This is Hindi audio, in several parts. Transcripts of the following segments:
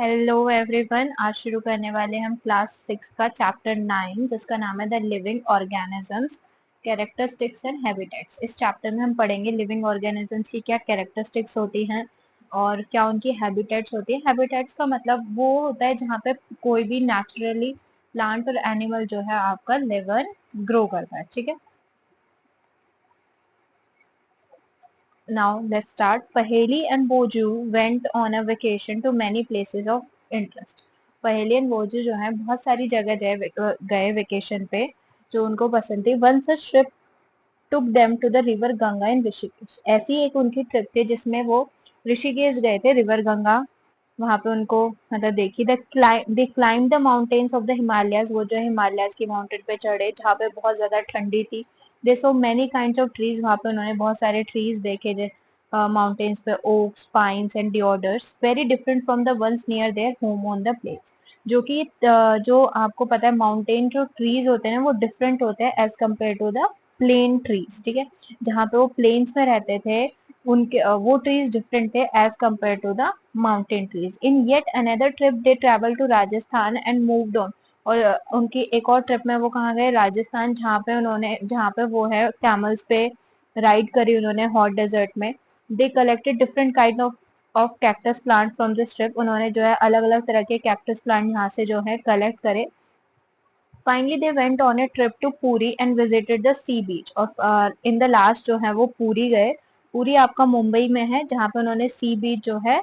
हेलो एवरीवन, आज शुरू करने वाले हम क्लास 6 का चैप्टर 9 जिसका नाम है the living organisms characteristics and habitats. इस चैप्टर में हम पढ़ेंगे लिविंग ऑर्गेनिजम्स की क्या कैरेक्टरिस्टिक्स होती हैं और क्या उनकी हैबिटेट्स होती है। हैबिटेट्स का मतलब वो होता है जहाँ पे कोई भी नेचुरली प्लांट और एनिमल जो है आपका लिवर ग्रो करता है। ठीक है, now let's start. Paheli and Boju went on a vacation to many places of interest. पहेली एंड बोजू जो है बहुत सारी जगह गए वेकेशन पे जो उनको पसंद थी। One such trip took them to the river Ganga in Rishikesh. ऐसी एक उनकी ट्रिप थी जिसमें वो ऋषिकेश गए थे, रिवर गंगा। वहां पे उनको मतलब देखी they climb the mountains of the Himalayas. वो जो हिमालयाज की माउंटेन पे चढ़े जहाँ पे बहुत ज्यादा ठंडी थी। They saw many kinds of trees. वहां पे उन्होंने बहुत सारे ट्रीज देखे माउंटेन्स पे, oaks, pines and deodars, very different from the ones near their home on the place. जो कि जो आपको पता है माउंटेन जो ट्रीज होते हैं ना वो डिफरेंट होते हैं as compare to the plain trees. ठीक है, जहाँ पे वो प्लेन्स में रहते थे उनके वो ट्रीज डिफरेंट थे as compare to the mountain trees. In yet another trip they travel to Rajasthan and moved on. और उनकी एक और ट्रिप में वो कहाँ गए, राजस्थान, जहाँ पे वो है कैमल्स पे राइड करी उन्होंने हॉट डेजर्ट में। They collected different kind of cactus plant from this trip. उन्होंने जो है अलग अलग तरह के कैक्टस प्लांट यहाँ से जो है कलेक्ट करे। Finally, they went on a trip to Puri and visited the sea beach. और in the last जो है वो पूरी गए। पूरी आपका मुंबई में है जहाँ पे उन्होंने सी बीच जो है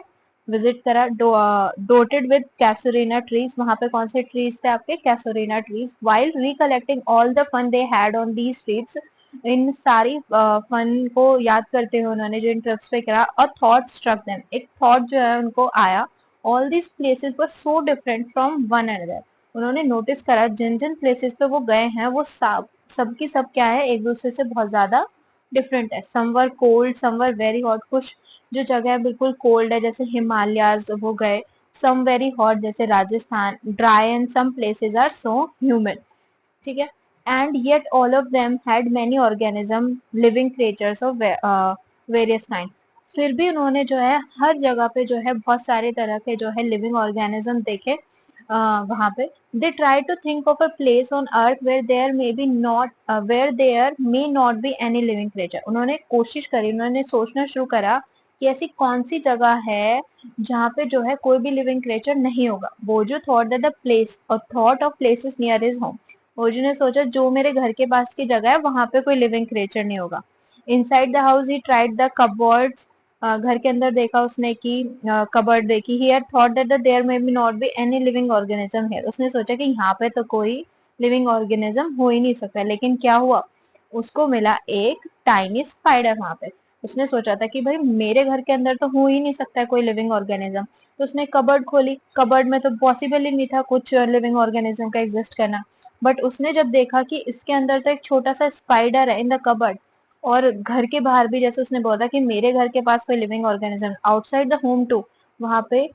विजिट करा। Dotted with casuarina trees. वहां पे कौन से ट्रीज थे आपके, casuarina trees. While recollecting all the fun they had on these trips. इन सारी फन को याद करते हुए उन्होंने जो इन ट्रिप्स पे करा, अ थॉट स्ट्रक देम, एक थॉट जो है उनको आया। All these places were so different from one another. उन्होंने नोटिस करा जिन जिन प्लेसेस पे वो गए हैं वो सबकी सब क्या है, एक दूसरे से बहुत ज्यादा डिफरेंट है। समवर कोल्ड, समवर वेरी हॉट। कुछ जो जगह है बिल्कुल कोल्ड है जैसे हिमालयाज वो गए। सम वेरी हॉट जैसे Rajasthan. Dry and some places are so humid. ठीक है, and yet all of them had many organism, living creatures of various kind. फिर भी उन्होंने जो है हर जगह पे जो है बहुत सारे तरह के जो है लिविंग ऑर्गेनिज्म देखे। वहां पे they try to think of a place on earth where there may be not where there may not be any living creature. उन्होंने कोशिश करी, उन्होंने सोचना शुरू करा कि ऐसी कौन सी जगह है जहाँ पे जो है कोई भी लिविंग क्रिएचर नहीं होगा। वो जो थॉट दैट द प्लेस और thought of places near his home. Oju ने सोचा जो मेरे घर के पास की जगह है वहां पे कोई लिविंग क्रिएचर नहीं होगा। Inside the house he tried the cupboards. घर के अंदर देखा उसने कि कबर्ड देखी। He had thought that there may be not be any living organism here. उसने सोचा कि यहाँ पे तो कोई लिविंग ऑर्गेनिज्म हो ही नहीं सकता। लेकिन क्या हुआ, उसको मिला एक टाइनी स्पाइडर वहां पे। उसने सोचा था कि भाई मेरे घर के अंदर तो हो ही नहीं सकता है कोई लिविंग ऑर्गेनिज्म। तो उसने कबर्ड खोली। कबर्ड में तो पॉसिबल ही नहीं था कुछ लिविंग ऑर्गेनिज्म का एग्जिस्ट करना। बट उसने जब देखा कि इसके अंदर तो एक छोटा सा स्पाइडर है इन द कबर्ड, और घर के बाहर भी जैसे उसने बोला कि मेरे घर के पास कोई living organism, outside the home too, वहां पे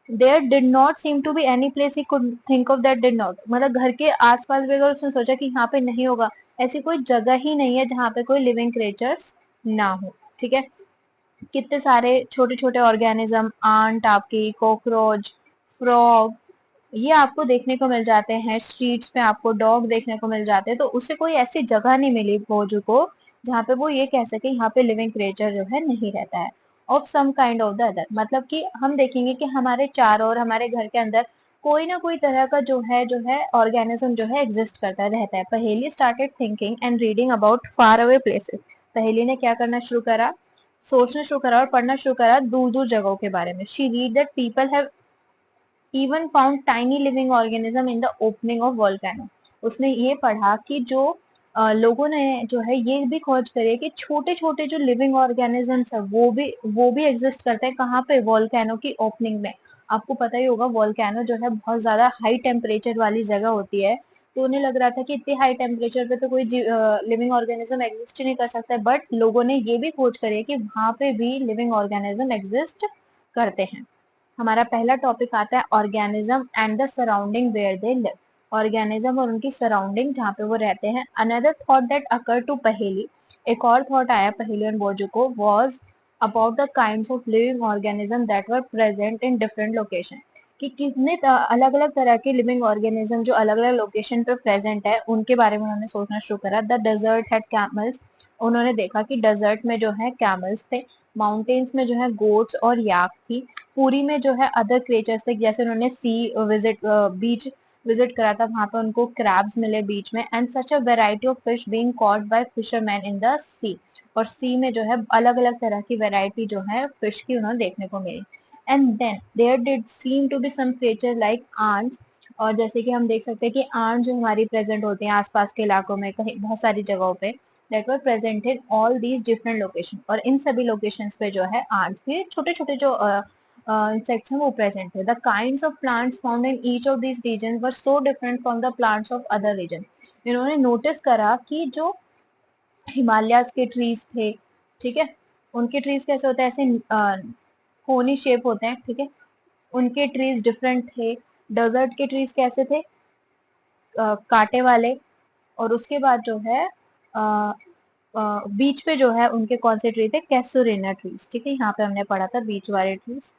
there did not seem to be any place he could think of that did not, मतलब घर के आसपास भी अगर उसने सोचा कि यहाँ पे नहीं होगा, ऐसी कोई जगह ही नहीं है जहाँ पे कोई लिविंग क्रिएचर्स ना हो। ठीक है, कितने सारे छोटे छोटे ऑर्गेनिज्म, आंट आपकी, कॉकरोच, फ्रॉग, ये आपको देखने को मिल जाते हैं। स्ट्रीट्स पे आपको डॉग देखने को मिल जाते हैं। तो उसे कोई ऐसी जगह नहीं मिली भोजू को जहाँ पे वो ये कह सके यहाँ पे लिविंग क्रिएचर जो है नहीं रहता है। Of some kind of the other, मतलब कि हम देखेंगे कि हमारे चारों और हमारे घर के अंदर कोई ना कोई तरह का जो है ऑर्गेनिज्म जो है एग्जिस्ट करता रहता है। पहेली started thinking and reading about far away places. पहेली ने क्या करना शुरू करा, सोचना शुरू करा और पढ़ना शुरू करा दूर दूर जगहों के बारे में। She read that people have even found tiny living organism in the opening of volcano। उसने ये पढ़ा कि जो लोगों ने जो है ये भी खोज करी है कि छोटे छोटे जो लिविंग ऑर्गेनिजम्स है वो भी एग्जिस्ट करते हैं। कहाँ पे, वॉल्केनो की ओपनिंग में। आपको पता ही होगा वॉल्केनो जो है बहुत ज्यादा हाई टेम्परेचर वाली जगह होती है। तो उन्हें लग रहा था कि इतने हाई टेम्परेचर पे तो कोई लिविंग ऑर्गेनिज्म एग्जिस्ट ही नहीं कर सकता, बट लोगों ने ये भी खोज करी है कि वहां पे भी लिविंग ऑर्गेनिज्म एग्जिस्ट करते हैं। हमारा पहला टॉपिक आता है organism and the surrounding where they live. Organism और उनकी सराउंडिंग जहाँ पे वो रहते हैं। Another thought that occur to Paheli, एक और थॉट आया पहेली और बोजो को, was about the kinds of living organism that were present in different location. कि कितने अलग अलग तरह के लिविंग ऑर्गेनिज्म जो अलग अलग लोकेशन पे प्रेजेंट है उनके बारे में उन्होंने सोचना शुरू करा। द डेजर्ट हैड कैमल्स, उन्होंने देखा कि डेजर्ट में जो है कैमल्स थे, माउंटेन्स में जो है गोट्स और याक थी, पूरी में जो है अदर क्रिएचर्स थे, जैसे उन्होंने सी विजिट बीच विजिट करा था, वहां पे उनको क्रैब्स मिले बीच में, and such a variety of fish being caught by fishermen in the sea, और सी में जो है अलग अलग तरह की वेराइटी जो है फिश की उन्हें देखने को मिली। And then there did seem to be some creature like ants, और जैसे कि हम देख सकते हैं कि आंट जो हमारी प्रेजेंट होती हैं आसपास के इलाकों में, कहीं बहुत सारी जगहों पे, that were present in all these different location, और इन सभी लोकेशंस पे जो है आंट्स के छोटे छोटे जो इंसेक्ट्स हैं वो प्रेजेंट थे। The kinds of plants found in each of these region were so different from the plants of other region. इन्होंने नोटिस करा कि जो हिमालयाज के ट्रीज थे, ठीक है, उनके ट्रीज कैसे होते हैं, ऐसे कोनी शेप होते हैं, ठीक है, उनके ट्रीज डिफरेंट थे। डेजर्ट के ट्रीज कैसे थे, कांटे वाले, और उसके बाद जो है बीच पे जो है उनके कौन से ट्री थे, कैसुरिना ट्रीज, ठीक है, यहाँ पे हमने पढ़ा था बीच वाले ट्रीज।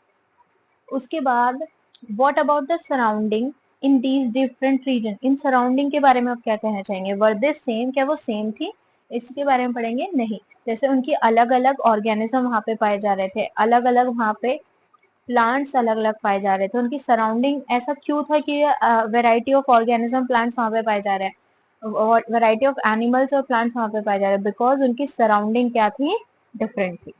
उसके बाद what about the surrounding in these different region, इन सराउंडिंग के बारे में आप क्या कहना चाहेंगे, वर दे सेम, क्या वो सेम थी, इसके बारे में पढ़ेंगे नहीं। जैसे उनकी अलग अलग ऑर्गेनिज्म वहां पे पाए जा रहे थे, अलग अलग वहां पे प्लांट्स अलग अलग पाए जा रहे थे, उनकी सराउंडिंग ऐसा क्यों था कि वेराइटी ऑफ ऑर्गेनिज्म प्लांट्स वहां पे पाए जा रहे हैं, और वेराइटी ऑफ एनिमल्स और प्लांट्स वहां पे पाए जा रहे हैं, बिकॉज उनकी सराउंडिंग क्या थी, डिफरेंट थी।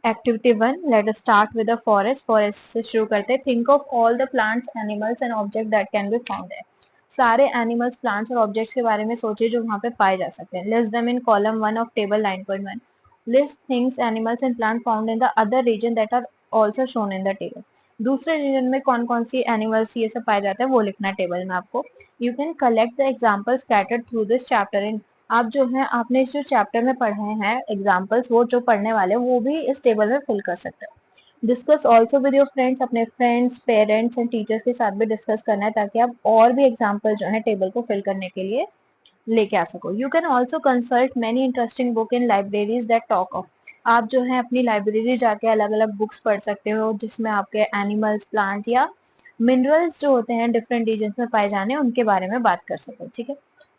Activity 1, let us start with the forest. Forest से शुरू करते हैं। Think of all the plants, animals and object that can be found there. सारे एनिमल्स, प्लांट्स और ऑब्जेक्ट्स के बारे में सोचिए जो वहां पे पाए जा सकते हैं। List them in column 1 of table 9.1। List things, animals and plant found in the other region that are also shown in the table. दूसरे रीजन में कौन कौन सी एनिमल्स ये सब पाए जाते हैं वो लिखना है टेबल में आपको। You can collect the example scattered through this chapter in, आप जो है आपने इस जो चैप्टर में पढ़े हैं एग्जाम्पल्स, वो जो पढ़ने वाले वो भी इस टेबल में फिल कर सकते हो। Discuss also with your friends, अपने फ्रेंड्स, पेरेंट्स एंड टीचर्स के साथ भी डिस्कस करना है ताकि आप और भी एग्जाम्पल जो है टेबल को फिल करने के लिए लेके आ सको। You can also consult many interesting book in libraries that talk of, आप जो है अपनी लाइब्रेरी जाके अलग अलग बुक्स पढ़ सकते हो जिसमें आपके एनिमल्स, प्लांट या मिनरल्स जो होते हैं डिफरेंट रीजन में पाए जाने उनके बारे में बात कर सको, ठीक है।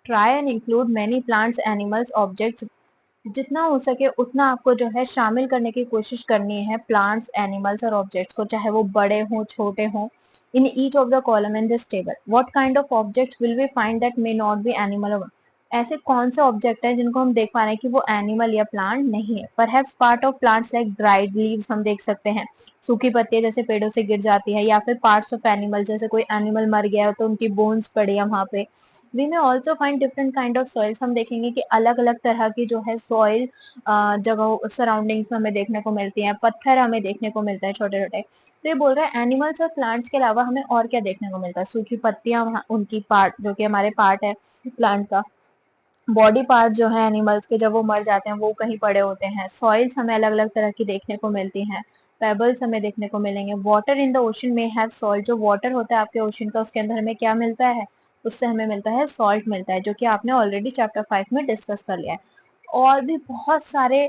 Try and include many plants, animals, objects, जितना हो सके उतना आपको जो है शामिल करने की कोशिश करनी है प्लांट्स, एनिमल्स और ऑब्जेक्ट्स को, चाहे वो बड़े हों छोटे हों, in each of the column in this table. What kind of objects will we find that may not be animal, ऐसे कौन से ऑब्जेक्ट हैं जिनको हम देख पा रहे हैं कि वो एनिमल या प्लांट नहीं है। Perhaps part of plants like dried leaves, हम देख सकते हैं सूखी पत्तियां जैसे पेड़ों से गिर जाती है, या फिर पार्ट्स ऑफ एनिमल, जैसे कोई एनिमल मर गया हो तो उनकी बोन्स पड़ी है वहां पे। वी में also find different kind of soils, हम देखेंगे कि अलग अलग तरह की जो है सॉइल जगह सराउंडिंग्स में हमें देखने को मिलती है, पत्थर हमें देखने को मिलते हैं छोटे छोटे। तो ये बोल रहा है एनिमल्स और प्लांट्स के अलावा हमें और क्या देखने को मिलता है, सूखी पत्तियां, उनकी पार्ट जो कि हमारे पार्ट है प्लांट का, बॉडी पार्ट जो है एनिमल्स के जब वो मर जाते हैं वो कहीं पड़े होते हैं, सॉइल्स हमें अलग अलग तरह की देखने को मिलती हैं, पेबल्स हमें देखने को मिलेंगे। वाटर इन द ओशन में हैव सॉल्ट, जो वाटर होता है आपके ओशन का उसके अंदर हमें क्या मिलता है, उससे हमें मिलता है सॉल्ट मिलता है, जो कि आपने ऑलरेडी चैप्टर 5 में डिस्कस कर लिया है। और भी बहुत सारे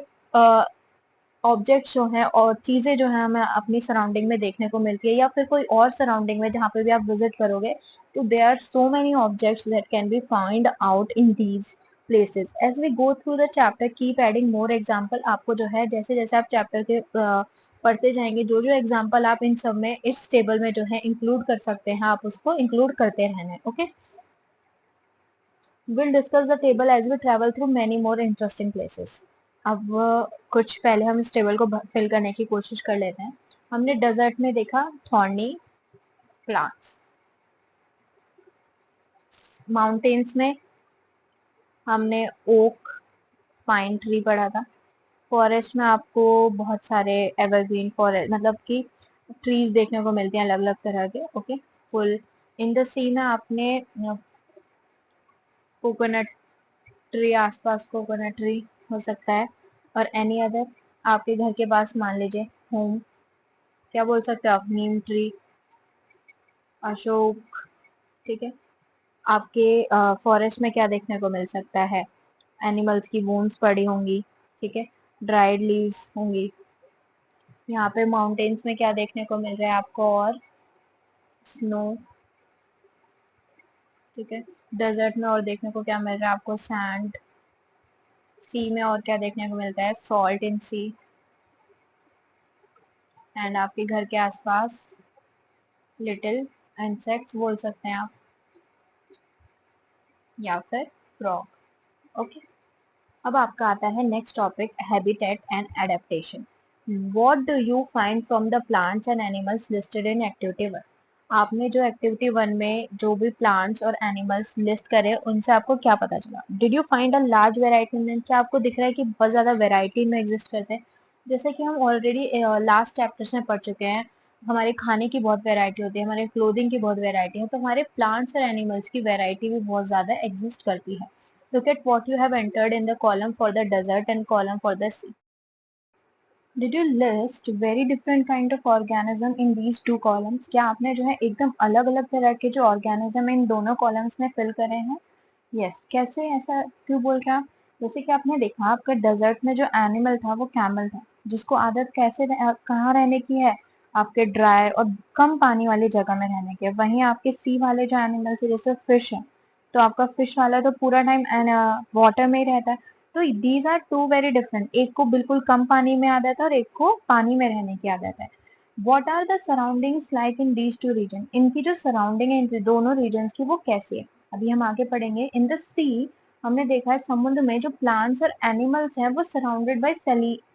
ऑब्जेक्ट्स जो हैं और चीजें जो हैं हमें अपनी सराउंडिंग में देखने को मिलती है, या फिर कोई और सराउंडिंग में जहाँ पे भी आप विजिट करोगे, तो there are so many objects that can be found out in these places. As we go through the chapter keep adding more example, आपको जो है जैसे जैसे आप चैप्टर के पढ़ते जाएंगे जो जो एग्जाम्पल आप इन सब में इस टेबल में जो है इंक्लूड कर सकते हैं, आप उसको इंक्लूड करते रहना है। Okay, will discuss the table as we travel through many more interesting places. अब कुछ पहले हम इस टेबल को फिल करने की कोशिश कर लेते हैं। हमने डेजर्ट में देखा थॉर्नी प्लांट्स, माउंटेन्स में हमने ओक, पाइन ट्री पढ़ा था, फॉरेस्ट में आपको बहुत सारे एवरग्रीन फॉरेस्ट मतलब कि ट्रीज देखने को मिलते हैं अलग अलग तरह के। Okay, full. इन द सी में आपने कोकोनट ट्री, आसपास कोकोनट ट्री हो सकता है, और एनी अदर आपके घर के पास मान लीजिए होम, क्या बोल सकते हो आप, नीम ट्री, अशोक, ठीक है। आपके फॉरेस्ट में क्या देखने को मिल सकता है, एनिमल्स की बोन्स पड़ी होंगी, ठीक है, ड्राइड लीव्स होंगी, यहाँ पे माउंटेन्स में क्या देखने को मिल रहा है आपको, और स्नो, ठीक है। डेजर्ट में और देखने को क्या मिल रहा है आपको, सैंड। सी में और क्या देखने को मिलता है, सॉल्ट इन सी। एंड आपके घर के आसपास लिटिल इंसेक्ट्स बोल सकते हैं आप, या फिर फ्रॉग। ओके, अब आपका आता है next topic, habitat and adaptation. What do you find from the plants and animals listed in activity one. आपने जो एक्टिविटी वन में जो भी प्लांट्स और एनिमल्स लिस्ट करे उनसे आपको क्या पता चला, did you find a large variety in, क्या आपको दिख रहा है कि बहुत ज्यादा वेराइटी में एग्जिस्ट करते हैं। जैसे कि हम ऑलरेडी लास्ट चैप्टर्स में पढ़ चुके हैं, हमारे खाने की बहुत वेराइटी होती है, हमारे क्लोथिंग की बहुत वेराइटी है, तो हमारे प्लांट्स और एनिमल्स की वेराइटी भी बहुत ज्यादा एग्जिस्ट करती है। Look at what you have entered in the column for the desert and column for the sea. Did you list very different kind of organism in these two columns? क्या आपने जो है एकदम अलग अलग तरह के जो ऑर्गेनिज्म इन दोनों कॉलम्स में फिल करे हैं? यस, कैसे, ऐसा क्यों बोल रहे हैं आप? जैसे कि आपने देखा आपका डेजर्ट में जो एनिमल था वो कैमल था, जिसको आदत कहाँ रहने की है, आपके ड्राई और कम पानी वाली जगह में रहने की है। वहीं आपके सी वाले जो एनिमल्स है जैसे फिश है, तो आपका फिश वाला तो पूरा टाइम वाटर में ही रहता है। तो these are two very different, एक को बिल्कुल कम पानी में आदत है और एक को पानी में रहने की आदत है। What are the surroundings like in these two region, इनकी जो सराउंडिंग है इन दोनों रीजन की वो कैसी है, अभी हम आगे पढ़ेंगे। इन द सी हमने देखा है समुद्र में जो प्लांट्स और एनिमल्स हैं वो surrounded by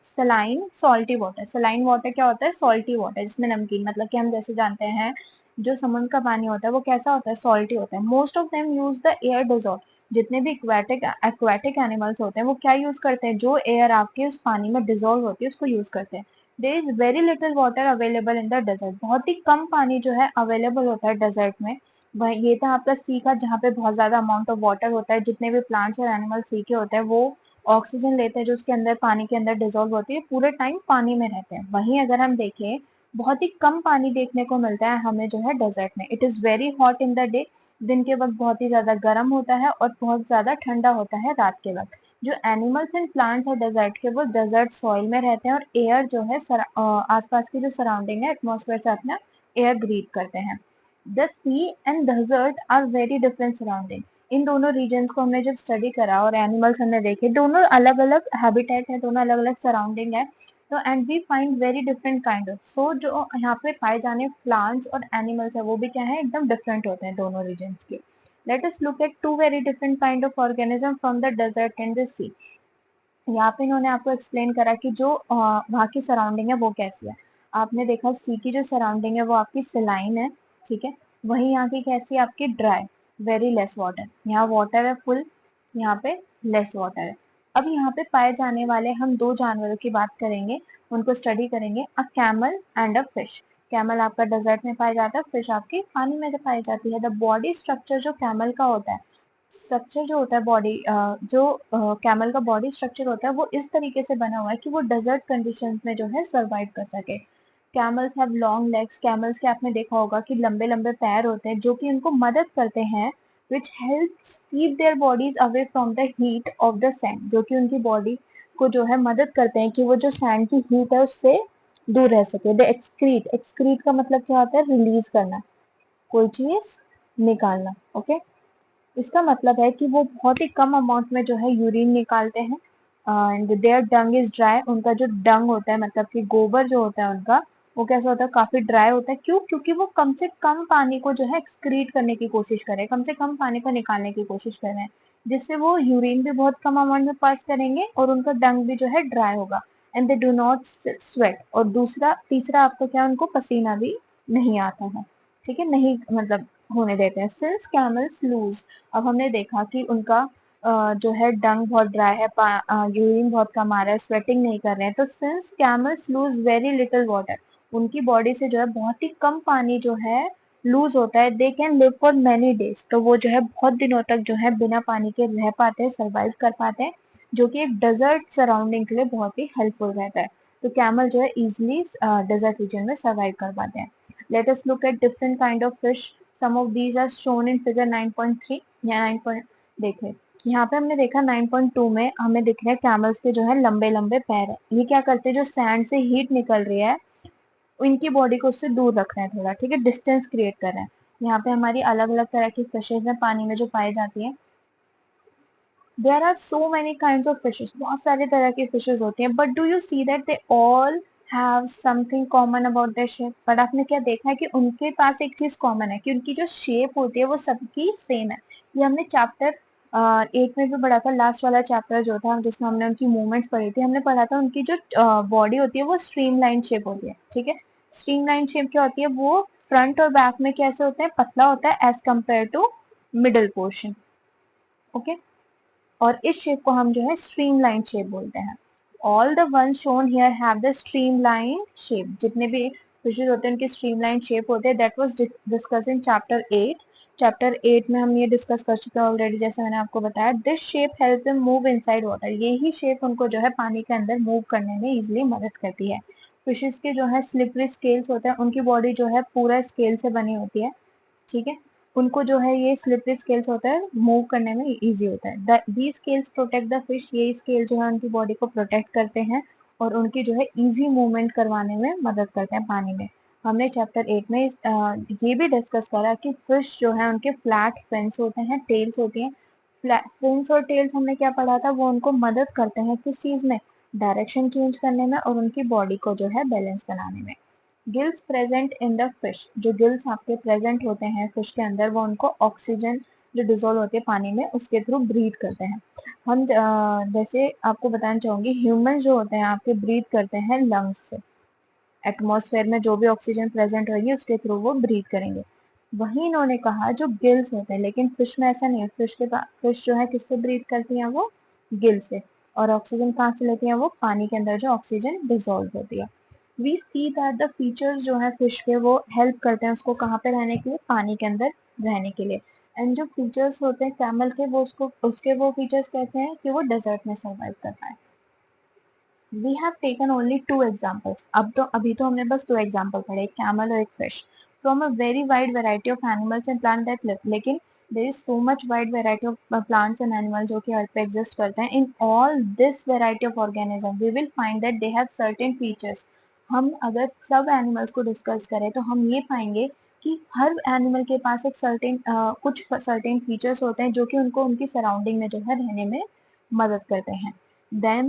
saline salty water. Saline water क्या होता है, सॉल्टी वाटर जिसमें नमकीन, मतलब कि हम जैसे जानते हैं जो समुद्र का पानी होता है वो कैसा होता है, सॉल्टी होता है। Most of them use the air dissolve, जितने भी एक्वाटिक एनिमल्स होते हैं वो क्या यूज करते हैं, जो एयर आपके उस पानी में डिजोल्व होती है उसको यूज करते हैं। There is very little water available in the desert, बहुत ही कम पानी जो है अवेलेबल होता है डेजर्ट में। वह ये था आपका सी का, जहाँ पे बहुत ज्यादा अमाउंट ऑफ वाटर होता है, जितने भी प्लांट्स और एनिमल सी के होते हैं वो ऑक्सीजन लेते हैं जो उसके अंदर पानी के अंदर डिजोल्व होती है, पूरे टाइम पानी में रहते हैं। वहीं अगर हम देखें बहुत ही कम पानी देखने को मिलता है हमें जो है डेजर्ट में। It is very hot in the day, दिन के वक्त बहुत ही ज्यादा गर्म होता है और बहुत ज्यादा ठंडा होता है रात के वक्त। जो एनिमल्स एंड प्लांट्स है डेजर्ट के वो डेजर्ट सॉइल में रहते हैं और एयर जो है आसपास की जो सराउंडिंग है एटमोसफेयर से अपना एयर ब्रीथ करते हैं। The sea and desert are very different surrounding. इन दोनों रीजन्स को हमने जब स्टडी करा और एनिमल्स हमने देखे, दोनों अलग अलग हैबिटेट है, दोनों अलग अलग सराउंडिंग है, तो and we find very different kind of, so जो यहाँ पे पाए जाने प्लांट्स और एनिमल्स है वो भी क्या है, एकदम डिफरेंट होते हैं दोनों रीजन्स के। Let us look at two very different kind of organism from the desert and the sea. यहाँ पे इन्होंने आपको एक्सप्लेन करा कि जो वहाँ की सराउंडिंग है वो कैसी है। आपने देखा सी की जो सराउंडिंग है वो आपकी सिलाइन है, ठीक है। वहीं यहाँ की कैसी है, आपकी ड्राई, वेरी लेस वाटर, यहाँ वाटर है फुल, यहाँ पे लेस वाटर है। अब यहाँ पे पाए जाने वाले हम दो जानवरों की बात करेंगे, उनको स्टडी करेंगे, a camel and a fish. Camel आपका डेजर्ट में पाया जाता है, फिश आपकी पानी में जो पाई जाती है। द बॉडी स्ट्रक्चर जो कैमल का होता है, स्ट्रक्चर जो होता है बॉडी, जो कैमल का बॉडी स्ट्रक्चर होता है वो इस तरीके से बना हुआ है कि वो डेजर्ट कंडीशंस में जो है सरवाइव कर सके। Camels have long legs, camels के आपने देखा होगा कि लंबे लंबे पैर होते हैं जो कि उनको मदद करते हैं, which helps keep their bodies away from the heat of the sand, जो कि उनकी बॉडी को जो है मदद करते हैं कि वो जो सैंड की हीट है उससे दूर रह सके। द एक्सक्रीट, एक्सक्रीट का मतलब क्या होता है, रिलीज करना, कोई चीज निकालना, ओके। इसका मतलब है कि वो बहुत ही कम अमाउंट में जो है यूरिन निकालते हैं। And their dung is dry, उनका जो डंग होता है मतलब कि गोबर जो होता है उनका, वो कैसा होता है, काफी ड्राई होता है। क्यों, क्योंकि वो कम से कम पानी को जो है एक्सक्रीट करने की कोशिश करें, कम से कम पानी को निकालने की कोशिश कर रहे हैं, जिससे वो यूरिन भी बहुत कम अमाउंट में पास करेंगे और उनका डंग भी जो है ड्राई होगा। And they do not sweat, और दूसरा तीसरा आपको क्या, उनको पसीना भी नहीं आता है, ठीक है, नहीं मतलब होने देते हैं। सिंस कैमल्स लूज, अब हमने देखा कि उनका जो है डंग बहुत ड्राई है, यूरिन बहुत कम आ रहा है, स्वेटिंग नहीं कर रहे हैं, तो since camels lose very little water, उनकी बॉडी से जो है बहुत ही कम पानी जो है लूज होता है, they can live for many days, तो वो जो है बहुत दिनों तक जो है बिना पानी के रह पाते हैं, सर्वाइव कर पाते हैं, जो कि एक डेजर्ट सराउंडिंग के लिए बहुत ही हेल्पफुल रहता है। तो कैमल जो है इजिली डेजर्ट रीजन में सर्वाइव कर पाते हैं। Let us look at different kind of fish, some of these are shown in figure 9.3 या 9 देखें, यहाँ पे हमने देखा 9.2 में हमें दिख रहा है कैमल्स के जो है लंबे लंबे पैर है। ये क्या करते हैं, जो सैंड से हीट निकल रही है इनकी बॉडी को उससे दूर रख रहे हैं थोड़ा, ठीक है, डिस्टेंस क्रिएट कर रहे हैं। यहाँ पे हमारी अलग अलग तरह की फिशेज हैं पानी में जो पाई जाती है। There are so many kinds of fishes, बहुत सारे तरह की फिशेज होती हैं, but do you see that they all have something common about their shape. But आपने क्या देखा है कि उनके पास एक चीज कॉमन है कि उनकी जो शेप होती है वो सबकी सेम है। ये हमने चैप्टर 8 में भी पढ़ा था, लास्ट वाला चैप्टर जो था जिसमें हमने उनकी मूवमेंट्स पढ़ी थी, हमने पढ़ा था उनकी जो बॉडी होती है वो स्ट्रीमलाइन शेप होती है, ठीक है। स्ट्रीमलाइन शेप क्या होती है, वो फ्रंट और बैक में कैसे होता है, पतला होता है as compare to middle portion, okay. और इस शेप को हम जो है स्ट्रीमलाइन शेप बोलते हैं। All the one shown here have the streamline shape, जितने भी फिशेज होते हैं उनके स्ट्रीमलाइन शेप होते हैं। That was discuss in chapter 8। Chapter 8 में हम ये डिस्कस कर चुके हैं ऑलरेडी, जैसे मैंने आपको बताया। This shape help them move inside water, यही शेप उनको जो है पानी के अंदर मूव करने में इजिली मदद करती है। फिशेज के जो है स्लिपरी स्केल्स होते हैं, उनकी बॉडी जो है पूरा स्केल से बनी होती है, ठीक है। उनको जो है ये स्लिपरी स्केल्स होता है, मूव करने में इजी होता है। These scales protect the fish, ये स्केल जो है उनकी बॉडी को प्रोटेक्ट करते हैं और उनकी जो है इजी मूवमेंट करवाने में मदद करते हैं पानी में। हमने चैप्टर 8 में ये भी डिस्कस करा कि फिश जो है उनके फ्लैट फिन्स होते हैं, टेल्स होती हैं। फ्लैट फिन्स और टेल्स हमने क्या पढ़ा था, वो उनको मदद करते हैं किस चीज में, डायरेक्शन चेंज करने में और उनकी बॉडी को जो है बैलेंस बनाने में। Gills present in the fish, जो गिल्स आपके प्रेजेंट होते हैं फिश के अंदर, वो उनको ऑक्सीजन जो डिजोल्व होती है पानी में उसके थ्रू ब्रीथ करते हैं। हम जैसे आपको बताना चाहूंगी, ह्यूमन जो होते हैं आपके ब्रीथ करते हैं लंग्स से, एटमॉस्फेयर में जो भी ऑक्सीजन प्रेजेंट होगी उसके थ्रू वो ब्रीथ करेंगे। वही इन्होंने कहा जो गिल्स होते हैं, लेकिन फिश में ऐसा नहीं है। फिश जो है किससे ब्रीथ करती है, वो गिल से। और ऑक्सीजन कहाँ से लेती है, वो पानी के अंदर जो ऑक्सीजन डिजोल्व होती है। We see that the features जो है फिश के, वो हेल्प करते हैं उसको कहाँ पे रहने के लिए, पानी के अंदर रहने के लिए। एंड जो फीचर्स होते हैं कैमल के, वो उसको उसके वो फीचर्स कहते हैं कि वो डेजर्ट में सर्वाइव कर पाए। We have taken only two examples, अभी तो हमने बस दो एग्जाम्पल पढ़े, एक कैमल और एक fish, from a very wide variety of animals and plant that live. लेकिन there is so much wide variety of plants and animals जो कि अर्थ पे एग्जिस्ट करते हैं। In all this variety of organism we will find that they have certain features. हम अगर सब एनिमल्स को डिस्कस करें तो हम ये पाएंगे कि हर एनिमल के पास एक कुछ सर्टेन फीचर्स होते हैं जो कि उनको उनकी सराउंडिंग में जो है रहने में मदद करते हैं। Then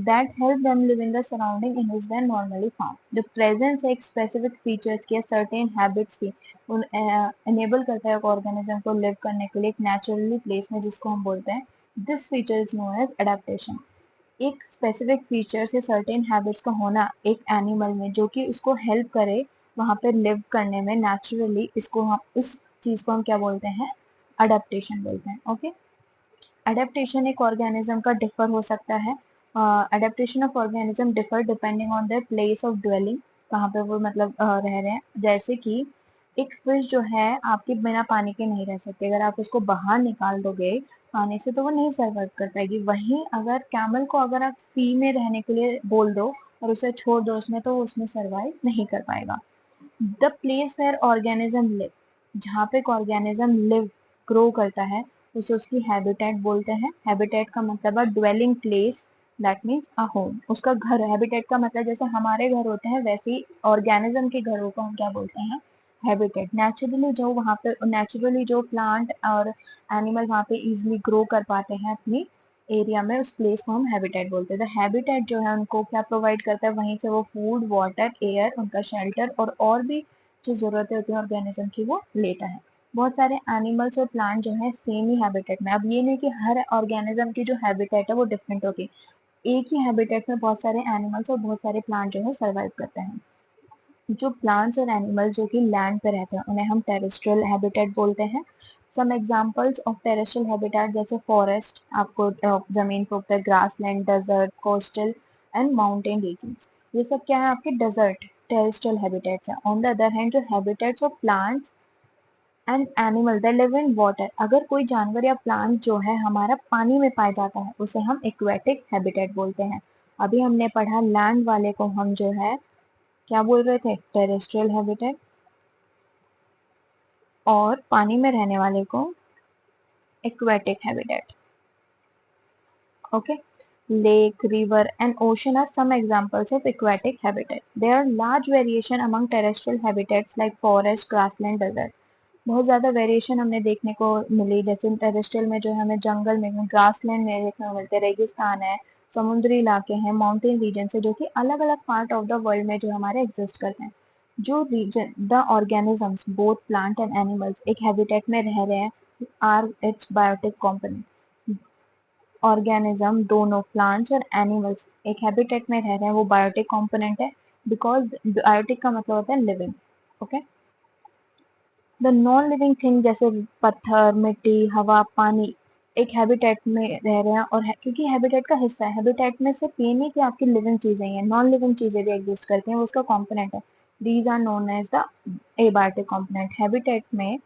that help them live in the surrounding in which they are normally found. The presence एक specific features की, certain habits की उन enable करता है एक organism को live करने के लिए एक naturally place में, जिसको हम बोलते हैं this feature is known as adaptation. एक specific features या certain habits का होना एक animal में जो कि उसको help करे वहाँ पे live करने में naturally, इसको हम उस चीज को हम क्या बोलते हैं, adaptation बोलते हैं, ओके। अडेप्टेशन एक ऑर्गेनिज्म का डिफर हो सकता है। Adaptation of organism differ depending on their place of dwelling, कहाँ पे वो मतलब रह रहे हैं। जैसे कि एक फिश जो है आपके बिना पानी के नहीं रह सकती, अगर आप उसको बाहर निकाल दोगे पानी से तो वो नहीं सर्वाइव कर पाएगी। वहीं अगर कैमल को अगर आप सी में रहने के लिए बोल दो और उसे छोड़ दो उसमें, तो वो उसमें सर्वाइव नहीं कर पाएगा। The place where organism live, जहाँ पे एक ऑर्गेनिज्म लिव ग्रो करता है उसे उसकी हैबिटेट बोलते हैं। हैबिटेट का मतलब है dwelling place, that means a home, उसका घर। हैबिटेट का मतलब जैसे हमारे घर होते हैं वैसे ही ऑर्गेनिज्म के घरों को हम क्या बोलते हैं, हैबिटेट। नेचुरली जो वहाँ पे नेचुरली जो प्लांट और एनिमल वहाँ पे इजिली ग्रो कर पाते हैं अपनी एरिया में, उस प्लेस को हम हैबिटेट बोलते हैं। तो हैबिटेट जो है उनको क्या प्रोवाइड करता है, वहीं से वो फूड, वाटर, एयर, उनका शेल्टर और भी जो जरूरतें होती हैं ऑर्गेनिज्म की वो लेता है। बहुत सारे एनिमल्स और प्लांट जो है सेम ही हैबिटेट में। अब ये नहीं कि हर ऑर्गेनिज्म की जो हैबिटेट है वो डिफरेंट होगी, एक ही हैबिटेट में बहुत सारे एनिमल्स और बहुत सारे प्लांट जो है सर्वाइव करते हैं। जो प्लांट्स और एनिमल जो कि लैंड पे रहते हैं उन्हें हम टेरेस्ट्रियल हैबिटेट बोलते हैं। Some examples of terrestrial habitat जैसे फॉरेस्ट, आपको जमीन पे उगता है, grassland, desert, coastal and mountain regions, ये सब क्या है आपके डेजर्ट टेरेस्ट्रियल हैबिटेट्स हैं। ऑन द अदर हैंड जो habitats of plants and animal that live in water, अगर कोई जानवर या प्लांट जो है हमारा पानी में पाया जाता है उसे हम एक्वेटिक हैबिटेट बोलते हैं। अभी हमने पढ़ा लैंड वाले को हम जो है क्या बोल रहे थे, टेरेस्ट्रियल हैबिटेट, और पानी में रहने वाले को aquatic habitat. Okay. Lake, river, and ocean are some examples of aquatic habitat. There are large variation among terrestrial habitats like forest, grassland, desert. बहुत ज्यादा वेरिएशन हमने देखने को मिली, जैसे टेरेस्ट्रियल में जो है हमें जंगल में, ग्रासलैंड में देखने को मिलते हैं, रेगिस्तान है, समुद्री इलाके हैं, माउंटेन रीजन है, जो कि अलग अलग पार्ट ऑफ द वर्ल्ड में जो हमारे एग्जिस्ट करते हैं. जो region the organisms both plant and animals एक हैबिटेट में रह रहे हैं are its biotic component. Organism दोनों प्लांट्स और एनिमल्स एक हैबिटेट में रह रहे हैं, वो बायोटिक कंपोनेंट है. बिकॉज बायोटिक का मतलब होता है living. Okay. The non living thing जैसे पत्थर, मिट्टी, हवा, पानी एक हैबिटेट में रह रहे हैं, और क्योंकि हैबिटेट का हिस्सा है. हैबिटेट में सिर्फ ये नहीं कि आपकी लिविंग चीजें हैं, नॉन लिविंग चीजें भी एग्जिस्ट करती हैं, वो उसका कॉम्पोनेंट है. These are known as the abiotic component. Habitat में,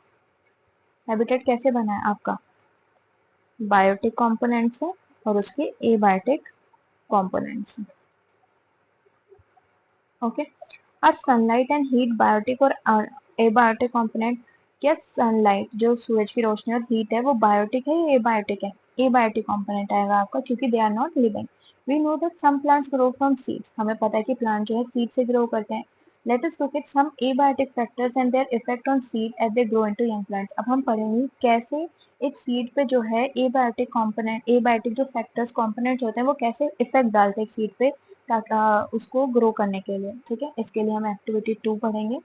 हैबिटेट कैसे बना है आपका, बायोटिक कॉम्पोनेंट्स है और उसके abiotic components. Okay. Are sunlight and heat biotic और abiotic component? क्या सनलाइट जो सूरज की रोशनी और हीट है वो बायोटिक है या एबायोटिक है? एबायोटिक कंपोनेंट आएगा आपका, क्योंकि they are not living. We know that some plants grow from seeds. हमें पता है कि प्लांट जो है सीड से ग्रो करते हैं. Let us look at some abiotic factors and their effect on seed as they grow into young plants. अब हम पढ़ेंगे कैसे एक सीड पे जो है एबायोटिक कंपोनेंट, एबायोटिक जो फैक्टर्स कंपोनेंट्स होते हैं वो कैसे इफेक्ट डालते हैं सीड पे ताकि उसको ग्रो करने के लिए. ठीक है. इसके लिए हम एक्टिविटी 2 पढ़ेंगे.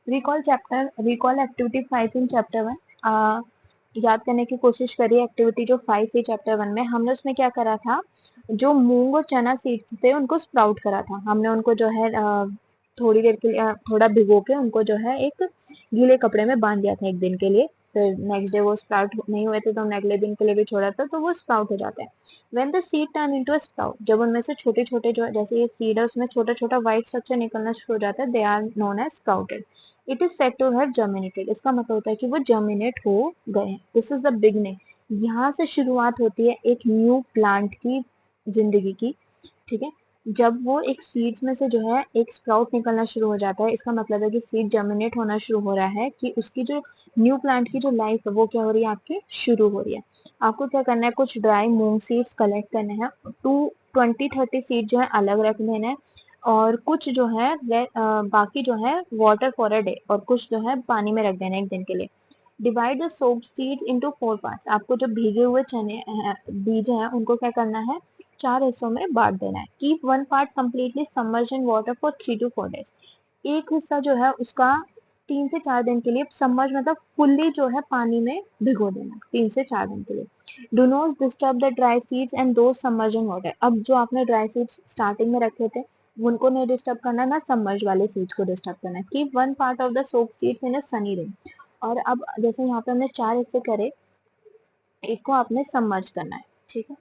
रिकॉल एक्टिविटी 5 इन चैप्टर 1. याद करने की कोशिश करिए एक्टिविटी जो 5 थी चैप्टर 1 में. हमने उसमें क्या करा था, जो मूंग और चना सीड्स थे उनको स्प्राउट करा था. हमने उनको जो है थोड़ी देर के लिए थोड़ा भिगो के उनको जो है एक गीले कपड़े में बांध दिया था एक दिन के लिए. फिर नेक्स्ट डे वो स्प्राउट नहीं हुए थे तो हमने अगले दिन के लिए भी छोड़ा था, तो वो स्प्राउट हो जाता है. When the seed turn into a sprout, जब उनमें से छोटे छोटे जो जैसे ये सीड है उसमें छोटा छोटा व्हाइट स्ट्रक्चर निकलना शुरू हो जाता है, they are known as sprouted. It is said to have germinated. इसका मतलब होता है कि वो जर्मिनेट हो गए हैं. This is the beginning. यहाँ से शुरुआत होती है एक न्यू प्लांट की जिंदगी की. ठीक है. जब वो एक सीड्स में से जो है एक स्प्राउट निकलना शुरू हो जाता है, इसका मतलब है कि सीड जर्मिनेट होना शुरू हो रहा है, कि उसकी जो न्यू प्लांट की जो लाइफ है वो क्या हो रही है आपकी, शुरू हो रही है. आपको क्या करना है, कुछ ड्राई मूंग सीड्स कलेक्ट करने हैं. 20-30 सीड जो है अलग रख देना है, और कुछ जो है बाकी जो है वाटर फॉर अ डे, और कुछ जो है पानी में रख देना है एक दिन के लिए. Divide the soap seeds into 4 parts. आपको जो भीगे हुए चने बीज हैं उनको क्या करना है, 4 हिस्सों में बांट देना है. Keep one part completely submerged in water for 3 to 4 days. एक हिस्सा जो है उसका 3 से 4 दिन के लिए सबमर्ज मतलब फुल्ली जो है पानी में भिगो देना 3 से 4 दिन के लिए. Do not disturb the dry seeds and दो सबमर्ज इन वाटर. अब जो आपने ड्राई सीड्स स्टार्टिंग में रखे थे उनको नहीं डिस्टर्ब करना, ना सबमर्ज वाले सीड्स को डिस्टर्ब करना है. Keep one part of the soap seeds in a Sunny room. और अब जैसे यहाँ पे हमने 4 हिस्से करे, एक को आपने सबमर्ज करना है. ठीक है.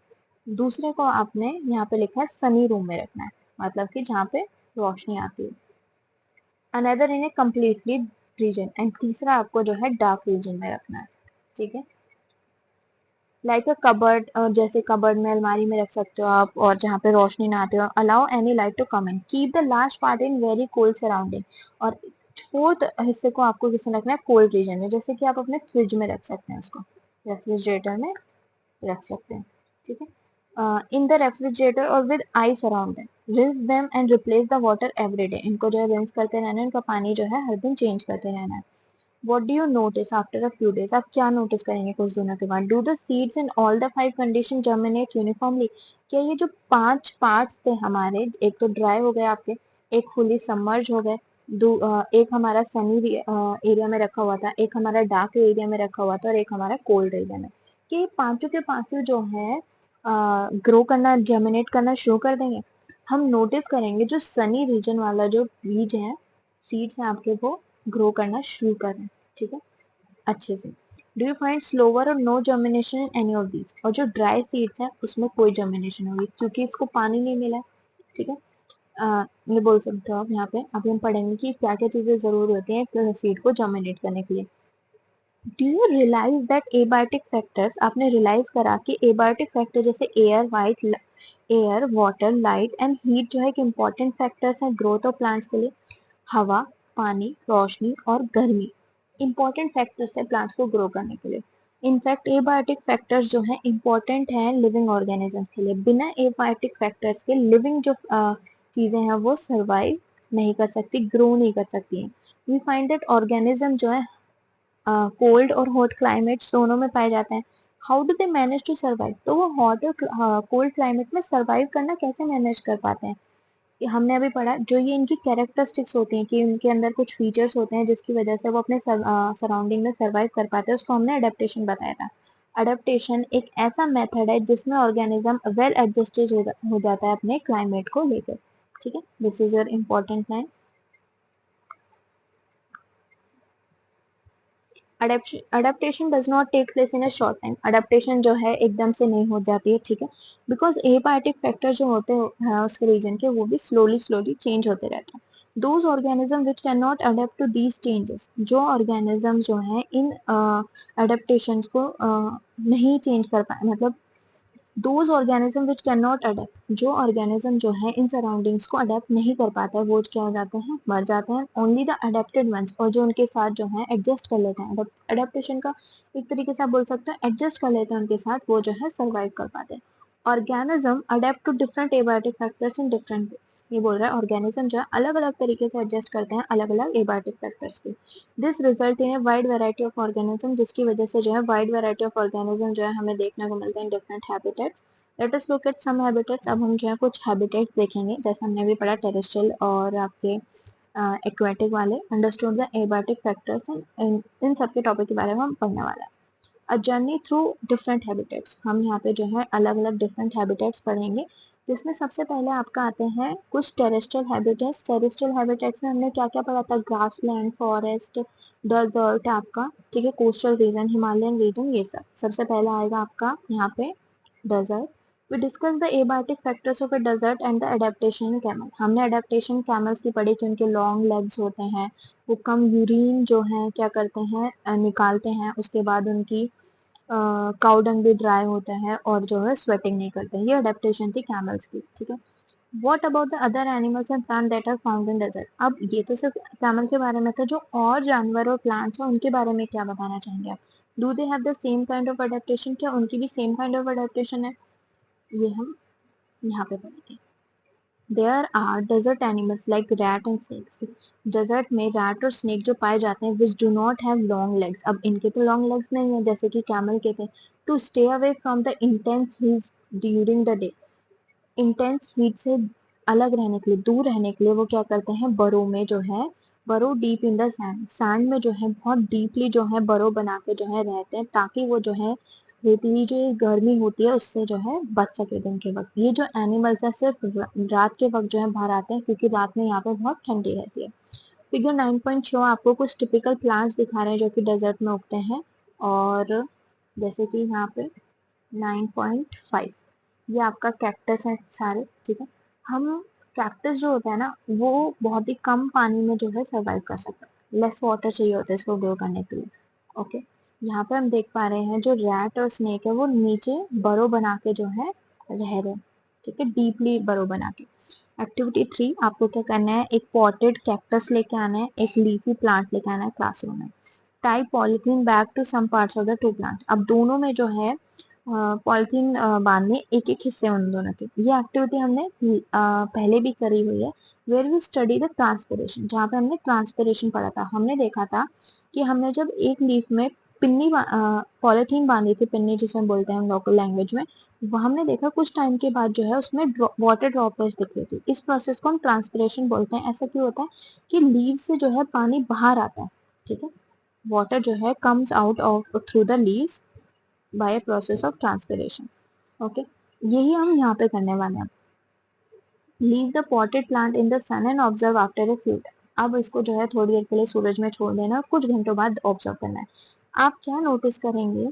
दूसरे को आपने यहाँ पे लिखा है सनी रूम में रखना है, मतलब कि जहाँ पे रोशनी आती है. Another in a completely region, and तीसरा आपको जो है डार्क रीजन में रखना है. ठीक है. लाइक अ कबर्ड, जैसे कबर्ड में अलमारी में रख सकते हो आप, और जहाँ पे रोशनी ना आती हो. Allow any light to come in. Keep the last part in very cold surrounding. और फोर्थ हिस्से को आपको किसमें रखना है, कोल्ड रीजन में, जैसे कि आप अपने फ्रिज में रख सकते हैं, उसको रेफ्रिजरेटर में रख सकते हैं. ठीक है. इन द रेफ्रिजरेटर और with ice around them. Rinse them and replace the water every day. इनको जो है रिंस करते रहना है, इनका पानी जो है हर दिन चेंज करते रहना है. What do you notice after a few days? आप क्या नोटिस करेंगे कुछ दिनों के बाद? Do the seeds in all the 5 condition germinate uniformly? क्या ये जो 5 पार्ट्स थे हमारे, एक तो ड्राई हो गए आपके, एक फुली सबमर्ज हो गए, एक हमारा सनी एरिया में रखा हुआ था, एक हमारा डार्क एरिया में रखा हुआ था, और एक हमारा कोल्ड एरिया में. कि ये पांचों के पांचों जो है ग्रो करना, जर्मिनेट करना शुरू कर देंगे. हम नोटिस करेंगे जो सनी रीजन वाला जो बीज है, सीड्स हैं आपके, वो ग्रो करना शुरू कर रहे हैं. ठीक है. अच्छे से. डू यू फाइंड स्लोवर और no germination in any of these? और जो ड्राई सीड्स हैं उसमें कोई जर्मिनेशन होगी क्योंकि इसको पानी नहीं मिला. ठीक है. ये बोल सकते हो आप. यहाँ पे अभी हम पढ़ेंगे कि क्या क्या चीजें जरूर होती हैं सीड को जर्मिनेट करने के लिए. Do you realize that abiotic factors, आपने रियलाइज करा कि एबायोटिक फैक्टर जैसे air, water, light and heat जो है कि इंपॉर्टेंट फैक्टर्स हैं ग्रोथ ऑफ प्लांट्स के लिए. हवा, पानी, रोशनी और गर्मी इंपॉर्टेंट फैक्टर्स है प्लांट्स को ग्रो करने के लिए. इनफैक्ट एबायोटिक फैक्टर्स जो है इम्पोर्टेंट हैं लिविंग ऑर्गेनिजम्स के लिए। बिना एबायोटिक फैक्टर्स के लिविंग जो चीजें हैं वो सर्वाइव नहीं कर सकती, ग्रो नहीं कर सकती हैं। वी फाइंड दैट ऑर्गेनिज्म जो है कोल्ड और हॉट क्लाइमेट्स दोनों में पाए जाते हैं। How do they manage to survive? तो वो हॉट और कोल्ड क्लाइमेट में सर्वाइव करना कैसे मैनेज कर पाते हैं? हमने अभी पढ़ा जो ये इनकी कैरेक्टरिस्टिक्स होती हैं कि उनके अंदर कुछ फीचर्स होते हैं जिसकी वजह से वो अपने सराउंडिंग में सर्वाइव कर पाते हैं, उसको हमने अडेप्टेशन बताया था। अडेप्टेशन एक ऐसा मेथड है जिसमें ऑर्गेनिज्म वेल एडजस्टेड हो जाता है अपने क्लाइमेट को लेकर। ठीक है, this is your important line. Adaptation does not take place in a short time. Adaptation जो है एकदम से नहीं हो जाती है, ठीक है, बिकॉज एबायोटिक फैक्टर जो होते हैं उसके रीजन के वो भी स्लोली स्लोली चेंज होते रहते हैं। Those organism which can not adapt to these changes, जो ऑर्गेनिज्म जो है इन अडेप्टेशन को नहीं चेंज कर पाए, मतलब those organism which can not adapt, जो ऑर्गेनिज्म जो है इन सराउंडिंग्स को अडेप्ट नहीं कर पाता है वो क्या हो जाते हैं, मर जाते हैं। ओनली द अडेप्टेड वंस, और जो उनके साथ जो है एडजस्ट कर लेते हैं, अडेप्टेशन का एक तरीके से आप बोल सकते हैं एडजस्ट कर लेते हैं उनके साथ, वो जो है सर्वाइव कर पाते हैं। Organism adapt to different abiotic factors in different ways. ये बोल रहा है ऑर्गेनिज्म जो है अलग अलग तरीके से एडजस्ट करते हैं अलग अलग एबायोटिक फैक्टर्स के। This result in a wide variety of organism, जिसकी वजह से जो है वाइड वैरायटी ऑफ ऑर्गेनिज्म जो है हमें देखने को मिलते हैं different habitats. Let us look at some habitats. अब हम जो है कुछ हैबिटेट्स देखेंगे, जैसे हमने भी पढ़ा टेरेस्ट्रियल और आपके एक्वेटिक वाले। अंडरस्टूड द एबायोटिक फैक्टर्स, इन सब के टॉपिक के बारे में हम पढ़ने वाला है। अ जर्नी थ्रू डिफरेंट हैबिटेट्स, हम यहाँ पे जो है अलग अलग डिफरेंट हैबिटेट्स पढ़ेंगे, जिसमें सबसे पहले आपका आते हैं कुछ टेरेस्ट्रियल हैबिटेट्स। टेरेस्ट्रियल हैबिटेट्स में हमने क्या क्या पढ़ा था, ग्रासलैंड, फॉरेस्ट, डेजर्ट आपका, ठीक है, कोस्टल रीजन, हिमालयन रीजन, ये सब। सबसे पहला आएगा आपका यहाँ पे desert. We discussed the abiotic factors of a desert and the adaptation in camel. हमने adaptation camels की पढ़ी कि उनके long legs होते हैं, वो कम यूरिन जो है क्या करते हैं निकालते हैं, उसके बाद उनकी काउ डंग भी ड्राई होता है और जो है स्वेटिंग नहीं करते हैं। ये अडेप्टेशन थी कैमल्स की, ठीक है। What about the other animals and plant that are found in desert? अब ये तो सिर्फ कैमल के बारे में था, जो और जानवर और प्लांट्स हैं उनके बारे में क्या बताना चाहेंगे आप? Do they have the same kind of adaptation? क्या उनकी भी सेम काइंड ऑफ अडेप्टेशन है? ये हम यहाँ पे पढ़ेंगे। There are desert animals like rat and snakes. Desert में रैट और स्नेक जो पाए जाते हैं which do not have long legs. अब इनके तो लॉन्ग लेग्स नहीं है जैसे कि कैमल के थे। To stay away from the intense heat during the day, intense heat से अलग रहने के लिए, दूर रहने के लिए वो क्या करते हैं, बरो में जो है, बरो deep in the sand, sand में जो है बहुत डीपली जो है बरो बना के जो है रहते हैं, ताकि वो जो है रेतीली जो ये गर्मी होती है उससे जो है बच सके दिन के वक्त। ये जो एनिमल्स है सिर्फ रात के वक्त जो है बाहर आते हैं, क्योंकि रात में यहाँ पे बहुत ठंडी रहती है। फिगर 9.6 आपको कुछ टिपिकल प्लांट्स दिखा रहे हैं जो कि डेजर्ट में उगते हैं, और जैसे कि यहाँ पे 9.5 ये आपका कैक्टस है सारे, ठीक है। हम कैक्टस जो होता है ना वो बहुत ही कम पानी में जो है सर्वाइव कर सकता है, लेस वाटर चाहिए होता है इसको ग्रो करने के लिए। ओके, यहाँ पे हम देख पा रहे हैं जो रैट और स्नेक है वो नीचे बरो बना के जो है रह रहे हैं, ठीक है, डीपली बरो बना के। एक्टिविटी 3 आपको क्या करना है, एक पॉटेड कैक्टस लेके आना है, एक लीफी प्लांट लेके आना है क्लासरूम में। Tie polythene bag to some parts of the two plant. अब दोनों में जो है पॉलिथीन बांधने एक एक हिस्से उन दोनों के। ये एक्टिविटी हमने पहले भी करी हुई है। Where we study the transpiration, जहाँ पे हमने ट्रांसपिरेशन पढ़ा था। हमने देखा था कि हमने जब एक लीफ में पिन्नी पॉलिथीन बांधी थी, पिन्नी जिसे हम बोलते हैं लोकल लैंग्वेज में, वो हमने देखा कुछ टाइम के बाद जो है उसमें वाटर ड्रॉपलेट्स दिख रही थी। इस प्रोसेस को हम ट्रांसपिरेशन बोलते हैं। ऐसा क्यों होता है कि लीव से जो है पानी बाहर आता है, ठीक है, वाटर जो है comes out of through the leaves by process of transpiration. Okay, यही हम यहाँ पे करने वाले हैं। Leave the potted plant in the sun and observe after a few time. अब इसको जो है थोड़ी देर के लिए सूरज में छोड़ देना, कुछ घंटों बाद ऑब्जर्व करना है। आप क्या नोटिस करेंगे,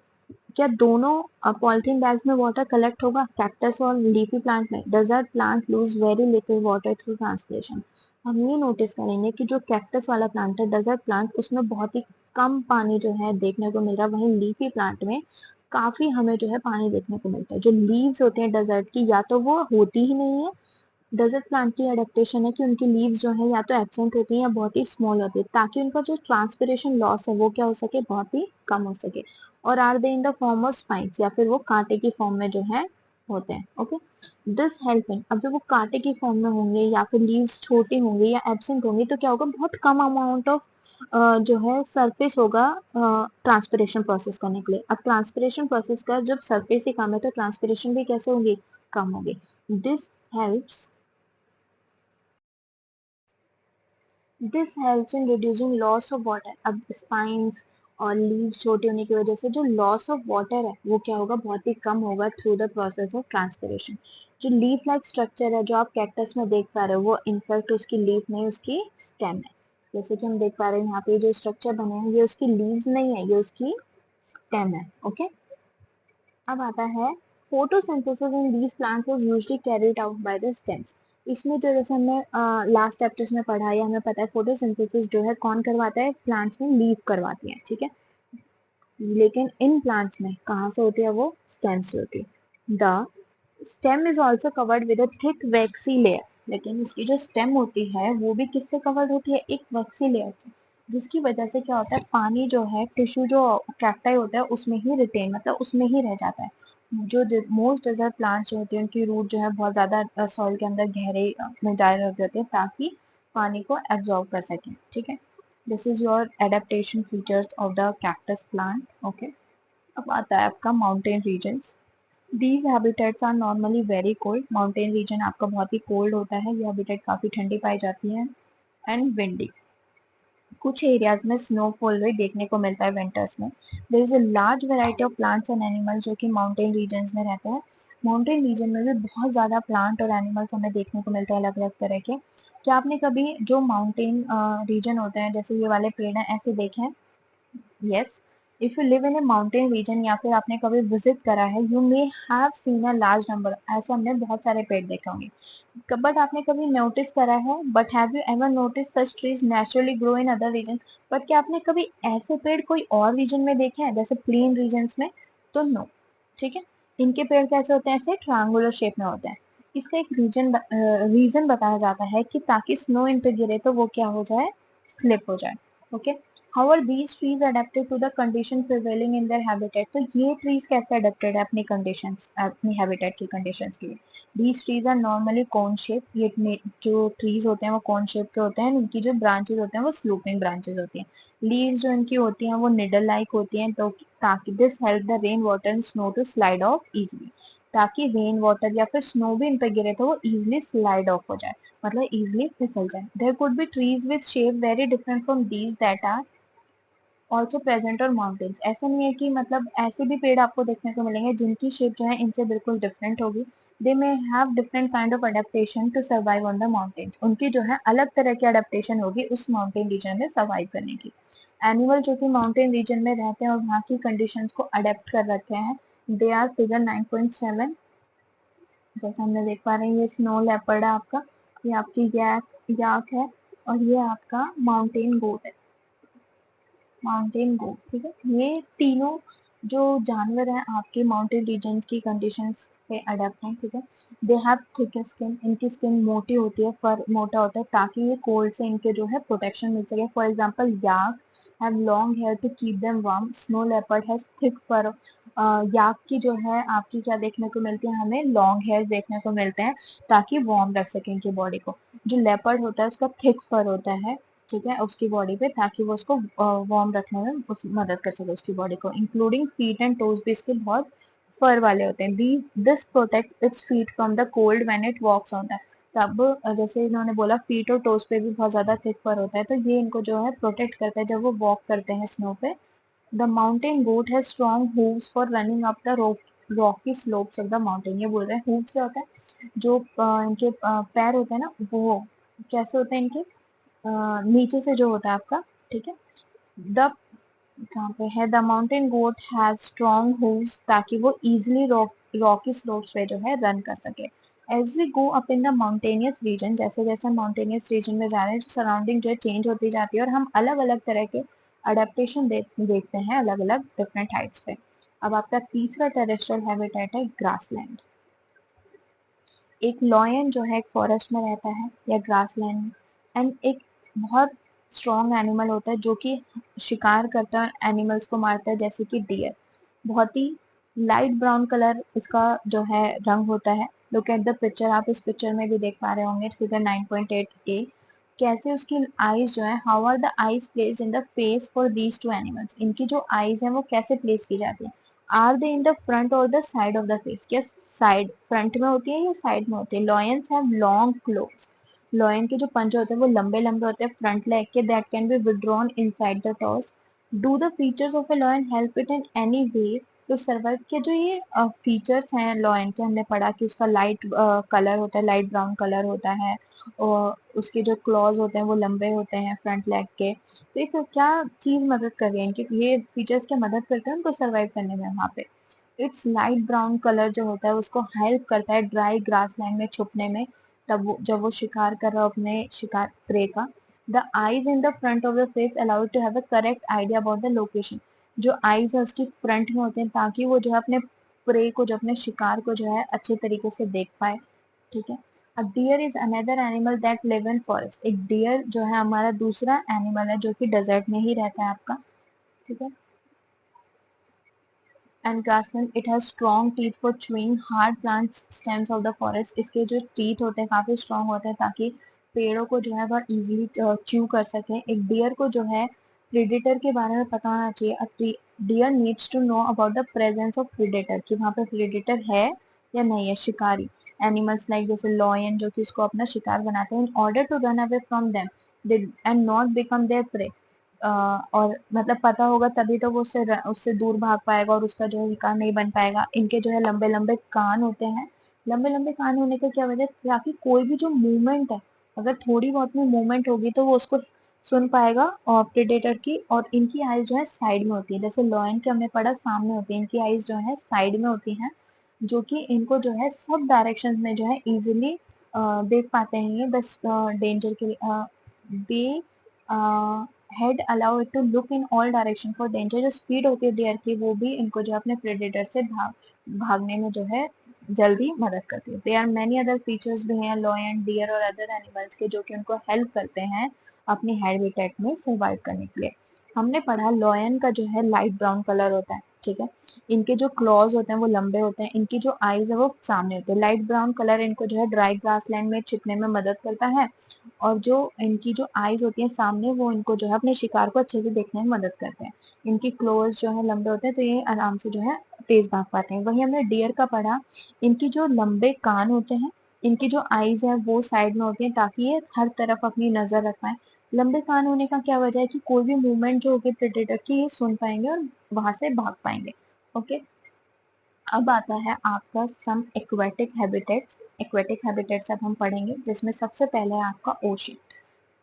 क्या दोनों पॉलिथीन बैग्स में वाटर कलेक्ट होगा, कैक्टस और लीफी प्लांट में? Desert plant lose very little water through transpiration. हम ये नोटिस करेंगे कि जो कैक्टस वाला प्लांट है, डेजर्ट प्लांट, उसमें बहुत ही कम पानी जो है देखने को मिल रहा है। वहीं लीफी प्लांट में काफी हमें जो है पानी देखने को मिलता है। जो लीव्स होते हैं डेजर्ट की, या तो वो होती ही नहीं है, डेजर्ट प्लांट की एडेप्टेशन है कि उनकी लीव्स जो है या तो एब्सेंट होती है या बहुत ही स्मॉल होती है, ताकि उनका जो ट्रांसपिरेशन लॉस है वो क्या हो सके, बहुत ही कम हो सके। और are they in the form of spines, या फिर वो कांटे की फॉर्म में जो है होते हैं। ओके, दिस हेल्पिंग, अब जब वो कांटे की फॉर्म में होंगे या फिर लीव्स छोटे होंगे या एब्सेंट होंगे तो क्या होगा, बहुत कम अमाउंट ऑफ जो है सरफेस होगा ट्रांसपिरेशन प्रोसेस करने के लिए। अब ट्रांसपिरेशन प्रोसेस का जब सरफेस ही कम है तो ट्रांसपिरेशन भी कैसे होगी, कम होगी। This helps this helps in reducing loss of water. अब स्पाइंस और लीव्स छोटे होने की वजह से जो लॉस ऑफ वाटर है वो क्या होगा, बहुत ही कम होगा through the process of transpiration. जो लीफ लाइक स्ट्रक्चर है जो आप कैक्टस में देख पा रहे हो वो इनफैक्ट उसकी लीफ नहीं, उसकी स्टेम है। जैसे कि हम देख पा रहे हैं यहाँ पे जो स्ट्रक्चर बने हैं ये उसकी लीव्स नहीं है, ये उसकी स्टेम है। ओके, अब आता है photosynthesis in these plants is usually carried out by the stems. इसमें जो जैसे हमने लास्ट चैप्टर्स में पढ़ा है, हमें पता है फोटोसिंथेसिस जो है कौन करवाता है, प्लांट्स में लीफ करवाती है, ठीक है। लेकिन इन प्लांट्स में कहाँ से होती है, वो स्टेम से होती है। The stem is also covered with a thick waxy layer, लेकिन इसकी जो स्टेम होती है वो भी किससे कवर्ड होती है, एक वैक्सी लेयर से, जिसकी वजह से क्या होता है, पानी जो है टिश्यू जो कैक्टाई होता है उसमें ही रिटेन, मतलब उसमें ही रह जाता है। जो मोस्ट डेजर्ट प्लांट्स जो होती है उनकी रूट जो है बहुत ज्यादा सॉइल के अंदर गहरे में जा रहे होते हैं ताकि पानी को एब्जॉर्ब कर सकें, ठीक है। This is your adaptation features of the cactus plant. Okay, अब आता है आपका mountain regions. These habitats are normally very cold, mountain region आपका बहुत ही कोल्ड होता है, ये हैबिटेट काफी ठंडी पाई जाती है। एंड विंडी, कुछ एरियाज में स्नोफॉल भी देखने को मिलता है विंटर्स में। There is a large variety of plants and animal जो कि माउंटेन रीजन्स में रहते हैं। माउंटेन रीजन में भी बहुत ज़्यादा प्लांट और एनिमल्स हमें देखने को मिलते हैं अलग अलग तरह के। क्या आपने कभी जो माउंटेन रीजन होते हैं जैसे ये वाले पेड़ हैं ऐसे देखे हैं? Yes, if you live in A mountain region या फिर आपने कभी विजिट करा है, you may have seen a large number, ऐसे हमने बहुत सारे पेड़ देखे होंगे। बट आपने कभी नोटिस करा है, but have you ever notice such trees naturally grow in other region, but क्या आपने कभी ऐसे पेड़ कोई और रीजन में देखे हैं जैसे प्लेन रीजन्स में? तो नो, ठीक है। इनके पेड़ कैसे होते हैं, ऐसे ट्रायंगुलर शेप में होते हैं। इसका एक रीजन बताया जाता है कि ताकि स्नो इन पे गिरे तो वो क्या हो जाए, स्लिप हो जाए। Okay, However, these trees adapted to the condition prevailing in their habitat. तो ये trees कैसे adapted है अपनी conditions, अपनी habitat की conditions के लिए? These trees are normally cone shape. ये जो trees होते हैं वो cone shape के होते हैं। इनकी जो branches होते हैं वो sloping branches होती हैं। Leaves जो इनकी होती हैं वो needle like होती हैं, तो ताकि this help the rain water and snow to slide off easily. ताकि रेन वाटर या फिर स्नो भी इन पे गिरे तो वो easily slide off हो जाए, मतलब easily फिसल जाए। There could be trees with shape very different from these that are also present और माउंटेन्स। ऐसा नहीं है कि मतलब ऐसे भी पेड़ आपको देखने को मिलेंगे जिनकी शेप जो है इनसे बिल्कुल डिफरेंट होगी। They may have different kind of adaptation to survive on the mountains, उनकी जो है अलग तरह की अडेप्टेशन होगी उस माउंटेन रीजन में सर्वाइव करने की। एनिमल जो कि माउंटेन रीजन में रहते हैं और वहाँ की कंडीशंस को अडेप्ट कर रखे हैं, दे आर फिगर 9.7। जैसे हमने देख पा रहे हैं ये स्नो लेपर्ड है आपका, ये आपकी याक है, और ये आपका माउंटेन गोट है, माउंटेन गोट, ठीक है। ये तीनों जो जानवर हैं आपके माउंटेन रीजन्स की कंडीशंस पे अडेप्ट हैं, ठीक है। दे हैव थिक स्किन, इनकी स्किन मोटी होती है, फर मोटा होता है ताकि ये कोल्ड से इनके जो है प्रोटेक्शन मिल सके। For example yak have long hair to keep them warm, snow leopard has thick fur. Yak की जो है आपकी क्या देखने को मिलती है, हमें लॉन्ग हेयर देखने को मिलते हैं ताकि वार्म रख सके इनकी बॉडी को। जो लेपर्ड होता है उसका थिक फर होता है, ठीक है, उसकी बॉडी पे, ताकि वो उसको वार्म रखने में मदद कर सके उसकी बॉडी को। इंक्लूडिंग फीट एंड टोज भी इसके बहुत फर वाले होते हैं। This protect its feet from the cold when it walks on the, तब जैसे इन्होंने बोला फीट और टोज पे भी बहुत ज्यादा थिक फर होता है, तो ये इनको जो है प्रोटेक्ट करता है जब वो वॉक करते हैं स्नो पे। The mountain goat has strong hooves for running up the rocky slopes of the mountain. ये बोल रहे हैं हूव्स क्या होता है, जो इनके पैर होते हैं ना वो कैसे होते हैं इनके, नीचे से जो होता है आपका, ठीक है। द कहाँ पे है, the mountain goat has strong hooves ताकि वो इजिली रॉकी स्लोप्स पे जो है रन कर सके। As we go up in the mountainous region, जैसे जैसे माउंटेनियस रीजन में जा रहे हैं जो सराउंडिंग जो है चेंज होती जाती है और हम अलग अलग तरह के अडेप्टेशन देखते हैं अलग अलग डिफरेंट हाइट्स पे। अब आपका तीसरा टेरेस्ट्रियल हैबिटेट है ग्रासलैंड। एक लॉयन जो है एक फॉरेस्ट में रहता है या ग्रासलैंड, एंड एक बहुत स्ट्रॉन्ग एनिमल होता है जो कि शिकार करता है एनिमल्स को मारता है जैसे कि डियर। बहुत ही लाइट ब्राउन कलर इसका जो है रंग होता है। लुक एट द पिक्चर, आप इस पिक्चर में भी देख पा रहे होंगे फिगर 9.8a, कैसे उसकी आईज जो है, how are the eyes placed in the face for these two animals, इनकी जो आईज है वो कैसे प्लेस की जाती है। Are they in the front और the side of the face, क्या साइड फ्रंट में होती है या साइड में होती है। Lions have long claws, lion के जो पंजे होते हैं वो लंबे लंबे होते हैं फ्रंट लेग के, that can be withdrawn inside the toes. Do the features of a lion help it in any way to survive, के जो ये फीचर्स हैं लॉयन के, हमने पढ़ा कि उसका लाइट कलर होता है, लाइट ब्राउन कलर होता है, और उसके जो क्लॉज होते हैं वो लंबे होते हैं फ्रंट लेग के। तो एक क्या चीज मदद कर रही है इनकी, ये फीचर्स क्या मदद करते हैं उनको सर्वाइव करने में वहाँ पे। इट्स लाइट ब्राउन कलर जो होता है उसको हेल्प करता है ड्राई ग्रास लैंड में छुपने में, तब वो जब वो शिकार कर रहा हो अपने शिकार प्रे का। The eyes in the front of the face allow to have a correct idea about the location, जो आईज है उसकी फ्रंट में होते हैं ताकि वो जो है अपने प्रे को, जो अपने शिकार को जो है अच्छे तरीके से देख पाए। ठीक है। A deer is another animal that live in forest, एक डियर जो है हमारा दूसरा एनिमल है जो कि डेजर्ट में ही रहता है आपका। ठीक है। And grassland, it has strong teeth for chewing hard plant stems of the forest, इसके जो टीथ होते हैं काफी स्ट्रॉन्ग होते हैं ताकि पेड़ों को जो है वह इजीली च्यू कर सके। एक डियर को जो है प्रेडेटर के बारे में पता होना चाहिए। Deer needs to know about the presence of predator, कि वहाँ पे प्रेडेटर है या नहीं है, शिकारी। एनिमल्स लाइक जैसे लॉयन जो कि उसको अपना शिकार बनाते हैं, in order to run away from them and not become their prey, और मतलब पता होगा तभी तो वो उससे उससे दूर भाग पाएगा और उसका जो है शिकार नहीं बन पाएगा। इनके जो है लंबे लंबे कान होते हैं, लंबे लंबे कान होने का क्या वजह, ताकि कोई भी जो मूवमेंट है, अगर थोड़ी बहुत में मूवमेंट होगी तो वो उसको सुन पाएगा और प्रेडेटर की। और इनकी आईज जो है साइड में होती है, जैसे लॉयन के हमने पढ़ा सामने होती है, इनकी आईज जो है साइड में होती हैं, जो कि इनको जो है सब डायरेक्शन में जो है इजिली देख पाते हैं ये, बस डेंजर के लिए their head allow it to look in all direction for danger, जो स्पीड होती है डियर की वो भी इनको जो है अपने प्रेडेटर से भागने में जो है जल्दी मदद करती है। There are many other features भी हैं लॉयन, डियर और अदर एनिमल्स के, जो कि उनको हेल्प करते हैं अपनी हैबिटेट में सर्वाइव करने के लिए। हमने पढ़ा लॉयन का जो है लाइट ब्राउन कलर होता है। ठीक है। इनके जो क्लॉज होते हैं वो लंबे होते हैं, इनकी जो आईज है वो सामने होती है। लाइट ब्राउन कलर इनको जो है ड्राई ग्रास लैंड में छिपने में मदद करता है, और जो इनकी जो आईज होती हैं सामने वो इनको जो है अपने शिकार को अच्छे से देखने में मदद करते हैं। इनकी क्लोज जो है लंबे होते हैं तो ये आराम से जो है तेज भाग पाते हैं। वही हमने डियर का पढ़ा, इनकी जो लंबे कान होते हैं, इनकी जो आईज है वो साइड में होती है ताकि ये हर तरफ अपनी नजर रख पाए। लंबे कान होने का क्या वजह है कि कोई भी मूवमेंट जो होगी प्रेडेटर की ये सुन पाएंगे और वहां से भाग पाएंगे। ओके। अब आता है आपका सम एक्वेटिक हैबिटेट्स। एक्वेटिक हैबिटेट्स अब हम पढ़ेंगे, जिसमें सबसे पहले है आपका ओशन।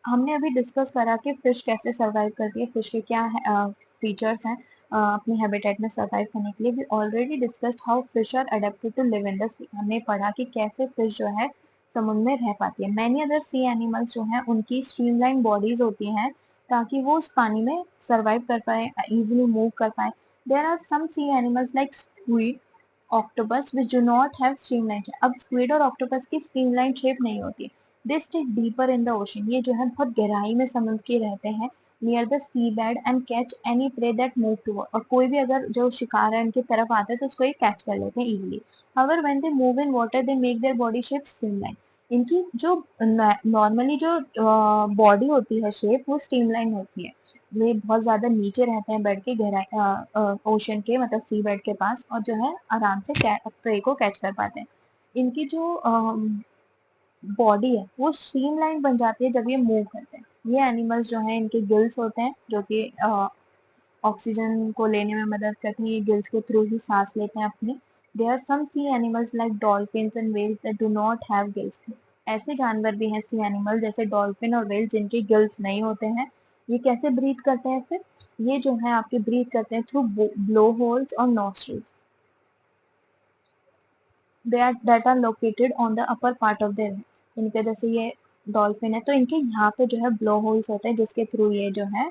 हमने अभी डिस्कस करा कि फिश कैसे सरवाइव करती है, फिश के क्या फीचर्स हैं अपनी हैबिटेट में सरवाइव करने के लिए। We already discussed how fish are adapted to live in the sea, हमने पढ़ा कि कैसे फिश जो है समुद्र में रह पाती है। मैनी अदर सी एनिमल्स जो हैं उनकी स्ट्रीमलाइन बॉडीज होती हैं ताकि वो उस पानी में सरवाइव कर पाए, इजिली मूव कर पाए। There are some sea animals like squid, octopus which do not have streamline shape. अब स्क्विड और ऑक्टोपस की स्ट्रीमलाइन शेप नहीं होती। They stay deeper in the ocean, ये जो है बहुत गहराई में समुद्र के रहते हैं। Near the sea bed and catch any prey that move toward, और कोई भी अगर जो शिकार है उनकी तरफ आता है तो उसको ये कैच कर लेते हैं easily. However when they move in water they make their body shape streamline, इनकी जो नॉर्मली जो बॉडी होती है शेप वो स्ट्रीमलाइन होती है। वे बहुत ज्यादा नीचे रहते हैं बेड के, गहराई ओशन के मतलब सी बेड के पास, और जो है आराम से प्रे को कैच कर पाते हैं। इनकी जो बॉडी है वो स्ट्रीमलाइन बन जाती है जब ये मूव करते हैं। ये एनिमल्स जो हैं इनके गिल्स होते हैं जो कि ऑक्सीजन को लेने में मदद करते हैं, ये गिल्स के थ्रू ही सांस लेते हैं अपनी। There are some sea animals like dolphins and whales that do not have gills. ऐसे जानवर भी हैं सी एनिमल जैसे डॉल्फिन और व्हेल जिनके गिल्स नहीं होते हैं। ये कैसे ब्रीथ करते हैं फिर, ये जो है आपके ब्रीथ करते हैं थ्रू ब्लो होल्स और nostrils, that are located on the upper part of their heads। इनके जैसे ये डॉल्फिन है तो इनके यहाँ पे जो है ब्लो होल्स होते हैं जिसके थ्रू ये जो है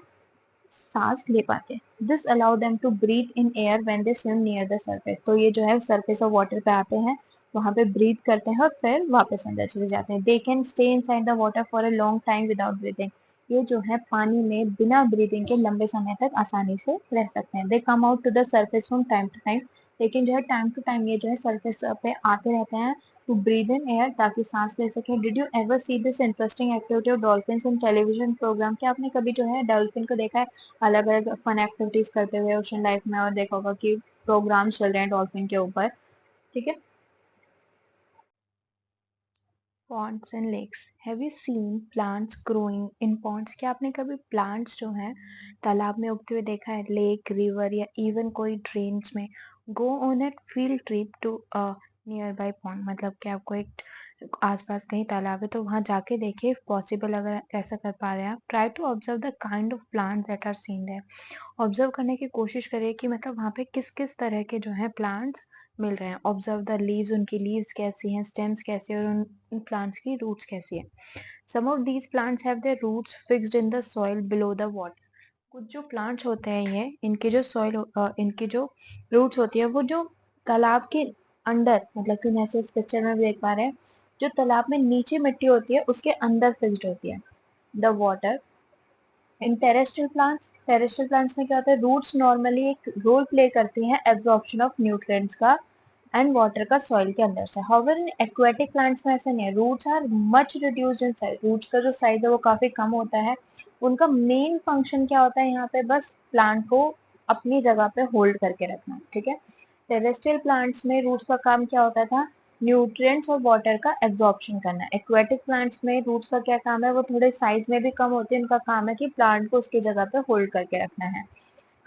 सांस ले पाते हैं। This allow them to breathe in air when they swim near the surface, तो ये जो है सरफेस ऑफ वाटर पे आते हैं, वहां पे ब्रीथ करते हैं और फिर वापस अंदर चले जाते हैं। They can stay inside the water for a long time without breathing, ये जो है पानी में बिना ब्रीदिंग के लंबे समय तक आसानी से रह सकते हैं। They come out to the surface from time to time, लेकिन जो है टाइम टू टाइम ये जो है सर्फेस पे आते रहते हैं टू ब्रीद इन एयर, ताकि सांस ले सके। Did you ever see this interesting activity of dolphin in television program? क्या आपने कभी जो है डॉल्फिन को देखा है अलग अलग फन एक्टिविटीज करते हुए ओशन लाइफ में, और देखा होगा कि प्रोग्राम चल रहे हैं डॉल्फिन के ऊपर, ठीक है। Ponds and lakes, have you seen plants growing in ponds? क्या आपने कभी प्लांट्स जो हैं तालाब में उगते हुए देखा है, लेक, रिवर या इवन कोई ड्रेन्स में? Go on a field trip to a nearby pond, मतलब कि आपको एक आसपास कहीं तालाब है तो वहां जाके देखिए, इफ पॉसिबल अगर ऐसा कर पा रहे हैं आप। Try to observe the kind of plants that are seen there, observe करने की कोशिश करिए कि मतलब वहाँ पे किस किस तरह के जो है प्लांट्स मिल रहे हैं। ऑब्जर्व द लीव्स, उनकी लीव्स कैसी हैं, स्टेम्स कैसे, और उन प्लांट्स की रूट्स कैसी है। Some of these plants have their roots fixed in the soil below the water. कुछ जो प्लांट्स होते हैं ये, इनके जो इनकी जो रूट्स होती है वो जो तालाब के अंदर, मतलब कि जैसे इस पिक्चर में भी देख पा रहे हैं, जो तालाब में नीचे मिट्टी होती है उसके अंदर फिक्स्ड होती है the water. In terrestrial plants में क्या होता है, रूट्स नॉर्मली एक रोल प्ले करती हैं एब्जॉर्प्शन ऑफ न्यूट्रिएंट्स का एंड वाटर का सॉइल के अंदर से। हाउएवर इन एक्वेटिक प्लांट्स में ऐसा नहीं है, roots are much reduced in size, roots का जो साइज है वो काफी कम होता है। उनका मेन फंक्शन क्या होता है यहाँ पे, बस प्लांट को अपनी जगह पे होल्ड करके रखना, ठीक है। टेरेस्ट्रियल प्लांट्स में रूट्स का काम क्या होता था, न्यूट्रिएंट्स और वाटर का एब्जॉर्प्शन करना। एक्वेटिक प्लांट्स में रूट्स का क्या काम है, वो थोड़े साइज में भी कम होते हैं, उनका काम है कि प्लांट को उसकी जगह पे होल्ड करके रखना है।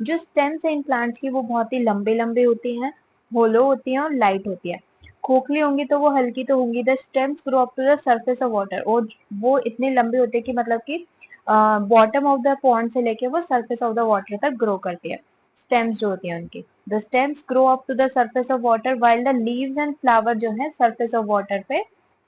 जो स्टेम्स है इन प्लांट्स की वो बहुत ही लंबे लंबे होती हैं, होलो होती हैं और लाइट होती है। खोखली होंगी तो वो हल्की तो होंगी। The stems grow up to the surface of water, और वो इतनी लंबी होती है कि मतलब कि बॉटम ऑफ द पॉन्ड से लेके वो सरफेस ऑफ द वाटर तक ग्रो करती है, स्टेम्स जो होती है उनकी। The stems grow up to the surface of water while the leaves and flower जो है सरफेस ऑफ वाटर पे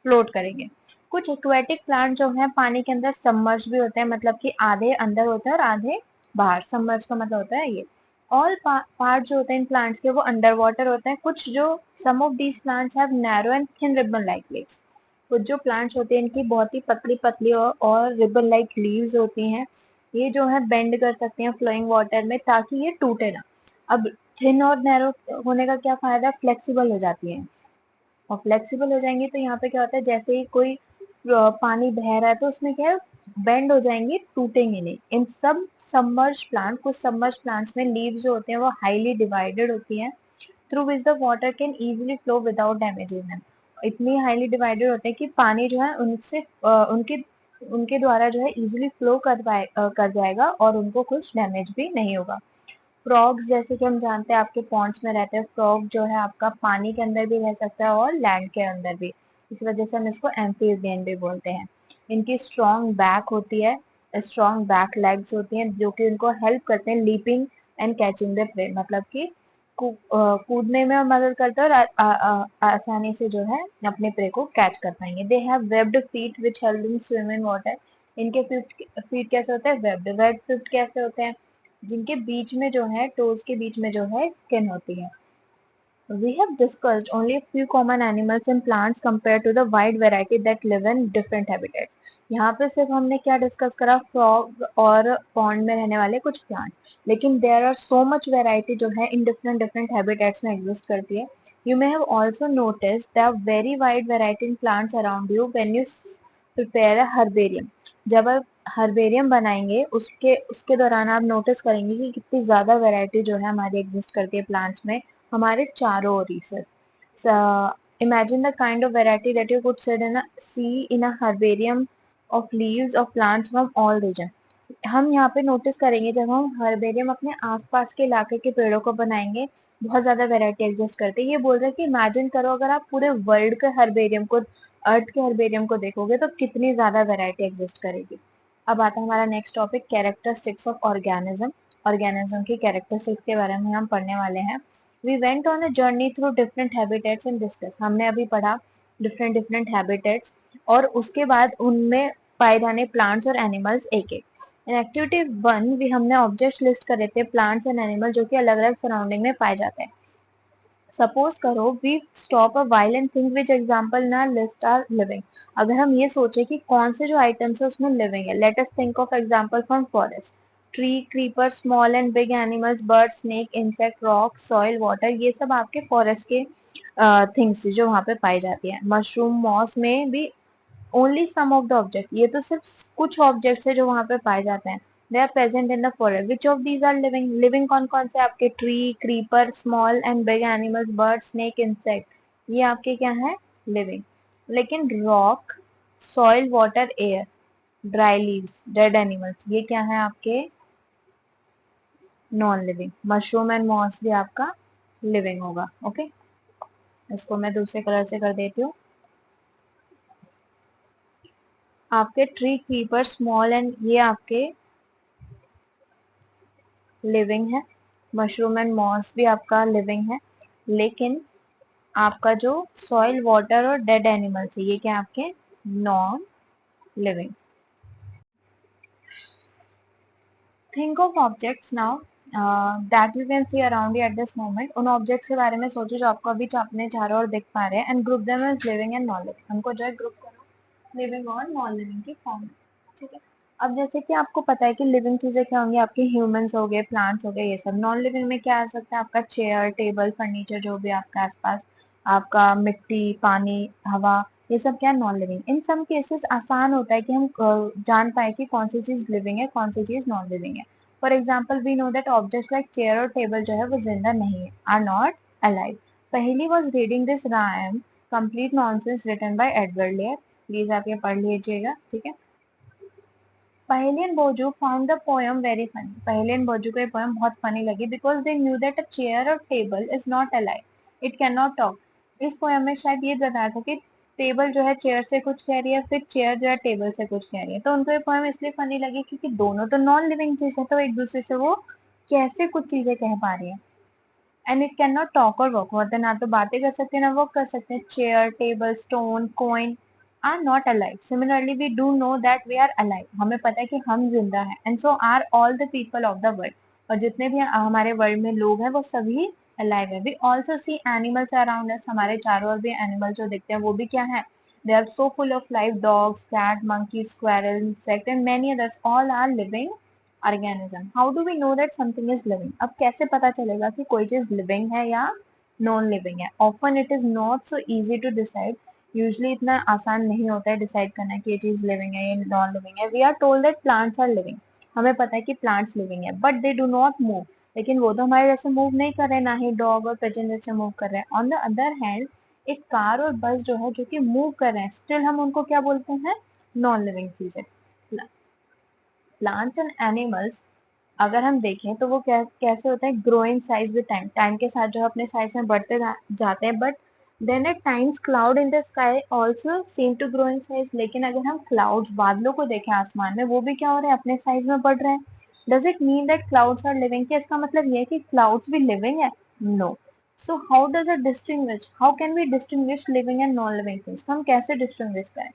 फ्लोट करेंगे। कुछ एक्वेटिक प्लांट जो है पानी के अंदर सबमर्ज भी होते हैं, मतलब कि आधे अंदर होते हैं और आधे बाहर। सबमर्ज का मतलब होता है ये। ऑल पार्ट जो होते हैं इन प्लांट्स के वो अंडर वाटर होते हैं। कुछ जो some of these plants have narrow and thin ribbon like leaves, कुछ जो प्लांट्स होते हैं इनकी बहुत ही पतली पतली और रिबन लाइक लीव्स होती हैं। ये जो है बेंड कर सकते हैं फ्लोइंग वाटर में ताकि ये टूटे ना। अब थिन और नैरो होने का क्या फायदा, फ्लेक्सिबल हो जाती है, और फ्लेक्सिबल हो जाएंगी तो यहाँ पे क्या होता है, जैसे ही कोई पानी बह रहा है तो उसमें क्या है, बेंड हो जाएंगी, टूटेंगे नहीं। इन सब सबमर्ज प्लांट, कुछ सबमर्ज प्लांट्स में लीव्स जो होते हैं वो हाईली डिवाइडेड होती हैं, through which the water can easily flow without damaging them. इतनी हाईली डिवाइडेड होते हैं कि पानी जो है उनसे उनके उनके द्वारा जो है इजीली फ्लो कर जाएगा और उनको कुछ डैमेज भी नहीं होगा। फ्रॉग्स, जैसे कि हम जानते हैं आपके पॉन्ड्स में रहते हैं, फ्रॉग जो है आपका पानी के अंदर भी रह सकता है और लैंड के अंदर भी, इस वजह से हम इसको एम्फीबियन भी बोलते हैं। इनकी स्ट्रॉन्ग बैक होती है, स्ट्रॉन्ग बैक लेग्स होती हैं जो कि उनको हेल्प करते हैं leaping and catching the prey, मतलब कि कूदने में मदद करता है और आसानी से जो है अपने प्रे को कैच कर पाएंगे। They have webbed feet which help them swim in water. इनके फीट कैसे होते हैं, वेब्ड फीट कैसे होते हैं, जिनके बीच में जो है, टोज के बीच में जो है स्किन होती है। We have discussed only a few common animals and plants compared to the wide variety that live in different habitats. यहाँ पे सिर्फ हमने क्या डिस्कस करा, फ्रॉग और पॉन्ड में रहने वाले कुछ प्लांट्स, लेकिन there are so much variety जो है इन डिफरेंट डिफरेंट हैबिटेट्स में एग्जिस्ट करती है। You may have also notice the very wide variety in plants around you when you prepare a herbarium. जब आप हर्बेरियम बनाएंगे उसके उसके दौरान आप नोटिस करेंगे कि कितनी ज्यादा वेराइटी जो है हमारी एग्जिस्ट करती है प्लांट्स में, हमारे चारों ओर ही से। Imagine the kind of variety that you could see in a herbarium of leaves of plants from all region. हम यहाँ पे नोटिस करेंगे जब हम हर्बेरियम अपने आसपास के इलाके के पेड़ों को बनाएंगे, बहुत ज्यादा वैरायटी एग्जिस्ट करती है। ये बोल रहे हैं कि इमेजिन करो अगर आप पूरे वर्ल्ड के हर्बेरियम को, अर्थ के हर्बेरियम को देखोगे तो कितनी ज्यादा वैरायटी एग्जिस्ट करेगी। अब आता है हमारा next topic, characteristics of organism. Organism की कैरेक्टरिस्टिक्स के बारे में हम पढ़ने वाले हैं। We went on a journey through different habitats and discuss. हमने अभी पढ़ा डिफरेंट डिफरेंट हैबिटेट्स और उसके बाद उनमें पाए जाने प्लांट्स और एनिमल्स एक एक। इन एक्टिविटी 1 भी हमने ऑब्जेक्ट लिस्ट करे थे, प्लांट्स एंड एनिमल जो कि अलग अलग सराउंडिंग में पाए जाते हैं। सपोज करो we stop a while and think which example ना लिस्ट आर लिविंग। अगर हम ये सोचे कि कौन से जो आइटम्स है उसमें लिविंग है, let us think of example from forest. Tree, creeper, small and big animals, bird, snake, insect, rock, soil, water, ये सब आपके फॉरेस्ट के थिंग्स जो वहां पे पाई जाती है। मशरूम, मॉस में भी only some of the object, ये तो सिर्फ कुछ ऑब्जेक्ट्स है जो वहां पे पाए जाते हैं। They are present in the forest, which of these are living? Living कौन कौन से आपके? Tree, creeper, small and big animals, bird, snake, insect, ये आपके क्या है? लिविंग। लेकिन rock, soil, water, air, dry leaves, dead animals, ये क्या है आपके? Non living. Mushroom and moss भी आपका लिविंग होगा। ओके, इसको मैं दूसरे कलर से कर देती हूँ। आपके ट्री, क्रीपर, स्मॉल एंड ये आपके लिविंग है। मशरूम एंड मॉस भी आपका लिविंग है। लेकिन आपका जो सॉइल, वाटर और डेड एनिमल्स है, ये क्या आपके? Non living. Think of objects now that you can see around you at this moment. उन ऑब्जेक्ट्स के बारे में सोचो जो आपको अभी अपने चारों ओर दिख पा रहे हैं, and group them as living and non living. उनको जो है ग्रुप करो लिविंग और नॉन लिविंग की फॉर्म में। ठीक है, अब जैसे कि आपको पता है कि लिविंग चीजें क्या होंगी? आपके ह्यूमंस हो गए, प्लांट्स हो गए, ये सब। नॉन लिविंग में क्या आ सकता है? आपका चेयर, टेबल, फर्नीचर, जो भी आपका आसपास, आपका मिट्टी, पानी, हवा, ये सब क्या? Non living. In some cases आसान होता है कि हम जान पाए कि कौन सी चीज लिविंग है, कौन सी चीज नॉन लिविंग है। For example we know that object like chair और टेबल जो है वो जिंदा नहीं है, आर नॉट अलाइव। पहली was reading this rhyme complete nonsense written by Edward Lear. Please आप ये पढ़ लीजिएगा। ठीक है, Paheli and Boju found the poem very funny. पहले and बोजू को ये पोएम बहुत फनी लगी because they knew that a chair or table is not alive. It cannot talk. इस पोएम में शायद ये बताया था कि टेबल जो है चेयर से कुछ कह रही है, फिर चेयर जो है टेबल से कुछ कह रही है। तो उनको ये पोएम इसलिए फनी लगी क्योंकि दोनों तो नॉन लिविंग चीज है, तो एक दूसरे से वो कैसे कुछ चीजें कह पा रही है। And it can not talk और वॉक, मतलब ना तो बातें कर सकते हैं ना वॉक कर सकते हैं। Chair, table, stone, coin are not alive. Similarly we do know that we are alive, हमें पता है कि हम जिंदा हैं। And so are all the people of the world, और जितने भी हमारे वर्ल्ड में लोग हैं वो सभी अलाइव है। We also see animals around us, हमारे चारों ओर भी एनिमल जो दिखते हैं वो भी क्या है? They are so full of life. Dogs, cat, monkey, squirrel, insect and many others, all are living organism. How do we know that something is living? अब कैसे पता चलेगा कि कोई चीज लिविंग है या नॉन लिविंग है? Often it is not so easy to decide. Usually इतना आसान नहीं होता है डिसाइड करना कि ये चीज लिविंग है या नॉन लिविंग है। We are told that plants are living, हमें पता है कि प्लांट्स लिविंग है, but they do not move. लेकिन वो तो हमारे जैसे मूव नहीं कर रहे, ना ही डॉग और पिजन जैसे मूव कर रहे हैं। ऑन द अदर हैंड एक कार और बस जो है जो कि मूव कर रहे हैं, स्टिल हम उनको क्या बोलते हैं? नॉन लिविंग चीजें। प्लांट्स एंड एनिमल्स अगर हम देखें तो वो कैसे होता है? Growing size with time, time के साथ जो है अपने साइज में बढ़ते जाते हैं। But then at times cloud in the sky also seem to grow in size. लेकिन अगर हम क्लाउड्स, बादलों को देखें आसमान में, वो भी क्या हो रहे हैं? अपने साइज में बढ़ रहे हैं। Does it mean that clouds are living? क्या इसका मतलब ये है कि क्लाउड्स भी लिविंग है? No. So how does it distinguish, how can we distinguish living and non living things? हम कैसे डिस्टिंग्विश करें?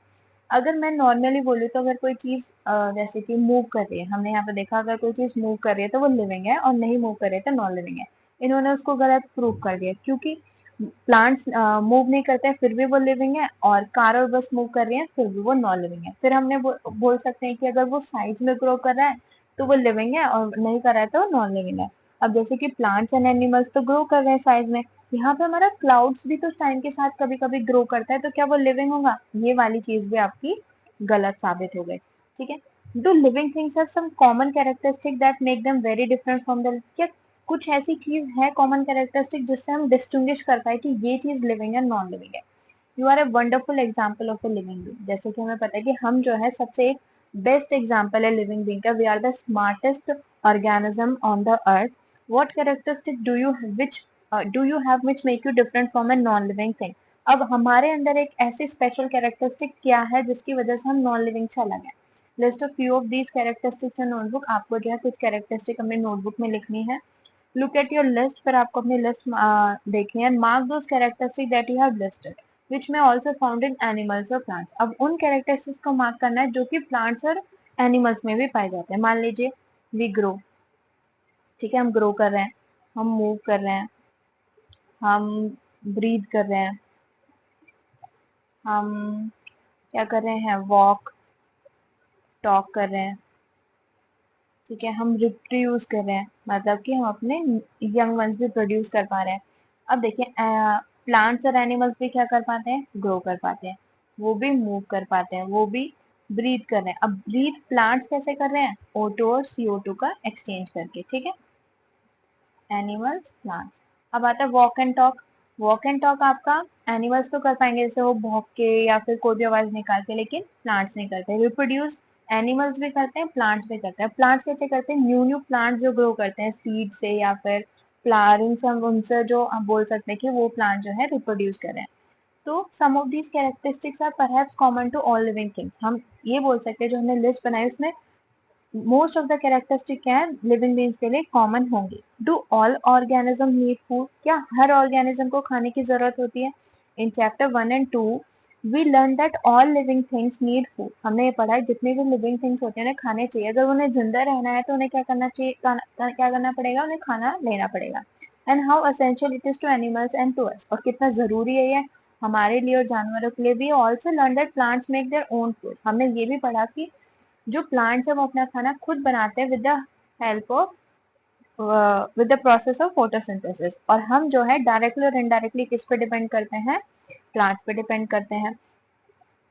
अगर मैं नॉर्मली बोलूँ तो अगर कोई चीज जैसे कि मूव कर रही है, हमने यहाँ पे देखा अगर कोई चीज मूव कर रही है तो वो लिविंग है, और नहीं मूव कर रही है तो नॉन लिविंग है। इन्होंने उसको गलत प्रूव कर दिया क्योंकि प्लांट्स मूव नहीं करते हैं फिर भी वो लिविंग है, और कार और बस मूव कर रही है फिर भी वो नॉन लिविंग है। फिर हमने बोल सकते हैं कि अगर वो साइज में ग्रो कर रहा है तो वो लिविंग है, और नहीं कर रहा है तो नॉन लिविंग है। अब जैसे कि प्लांट्स एंड एनिमल्स तो ग्रो कर रहे हैं साइज में, यहाँ पे हमारा क्लाउड्स भी तो टाइम के साथ कभी कभी ग्रो करता है, तो क्या वो लिविंग होगा? ये वाली चीज भी आपकी गलत साबित हो गई। ठीक है, do living things have some common characteristic that make them very different from the? क्या कुछ ऐसी चीज है कॉमन कैरेक्टरिस्टिक जिससे हम डिस्टिंग्विश कर पाए कि ये चीज लिविंग है, नॉन लिविंग है? You are a wonderful example of a living being. जैसे कि हमें पता है कि हम जो है सबसे एक बेस्ट एग्जाम्पल है लिविंग बीइंग का। We are the smartest organism on the earth. What characteristic do you have which make you different from a non living thing? अब हमारे अंदर एक ऐसी स्पेशल कैरेक्टरिस्टिक क्या है जिसकी वजह से हम नॉन लिविंग से अलग है? List of few of these characteristics in notebook. आपको जो है कुछ कैरेक्टरिस्टिक अपने नोटबुक में लिखनी है। लुक एट योर लिस्ट, फिर आपको अपनी लिस्ट देखनी है। Mark those characteristic that you have listed which में ऑल्सो फाउंड इन एनिमल्स और प्लांट्स। अब उन कैरेक्टरिस्टिक्स को मार्क करना है जो कि प्लांट्स और एनिमल्स में भी पाए जाते हैं। मान लीजिए वी ग्रो, ठीक है, हम ग्रो कर रहे हैं, हम मूव कर रहे हैं, हम ब्रीथ कर रहे हैं, हम क्या कर रहे हैं, वॉक, टॉक कर रहे हैं, ठीक है, हम रिप्रोड्यूस कर रहे हैं, मतलब कि हम अपने यंग वंस भी प्रोड्यूस कर पा रहे हैं। अब देखिए प्लांट्स और एनिमल्स भी क्या कर पाते हैं, ग्रो कर पाते हैं, वो भी मूव कर पाते हैं, वो भी ब्रीथ कर रहे हैं। अब ब्रीथ प्लांट्स कैसे कर रहे हैं, O2 और CO2 का एक्सचेंज करके, ठीक है, एनिमल्स प्लांट्स। अब आता है walk and talk. Walk and talk आपका एनिमल्स तो कर पाएंगे, जैसे वो भौंक के या फिर कोई भी आवाज निकाल के, लेकिन प्लांट्स नहीं करते। रिप्रोड्यूस एनिमल्स भी करते हैं, प्लांट्स भी करते हैं। प्लांट्स कैसे करते हैं, न्यू न्यू प्लांट्स जो ग्रो करते हैं सीड से या फिर फ्लावरिंग से, हम उनसे जो हम बोल सकते हैं कि वो प्लांट जो है रिप्रोड्यूस कर रहे हैं। तो some of these characteristics are perhaps common to all living things. हम ये बोल सकते हैं जो हमने लिस्ट बनाई उसमें मोस्ट ऑफ द कैरेक्टरिस्टिक क्या है, लिविंग बींग्स के लिए कॉमन होंगी। Do all organism need food, क्या हर ऑर्गेनिज्म को खाने की जरूरत होती है। In chapter 1 and 2 we learn that all living things need food. हमने ये पढ़ा है जितने भी लिविंग थिंग्स होते हैं उन्हें खाने चाहिए, अगर उन्हें जिंदा रहना है तो उन्हें क्या करना चाहिए, क्या करना पड़ेगा, उन्हें खाना लेना पड़ेगा। And how essential it is to animals and to us, और कितना जरूरी है ये हमारे लिए और जानवरों के लिए भी। Also learn that plants make their own food, हमने ये भी पढ़ा कि जो प्लांट्स है वो अपना खाना खुद बनाते हैं with the help of with the process of photosynthesis. और हम जो है डायरेक्टली और इनडायरेक्टली किस पे डिपेंड करते हैं, प्लांट्स पे डिपेंड करते हैं।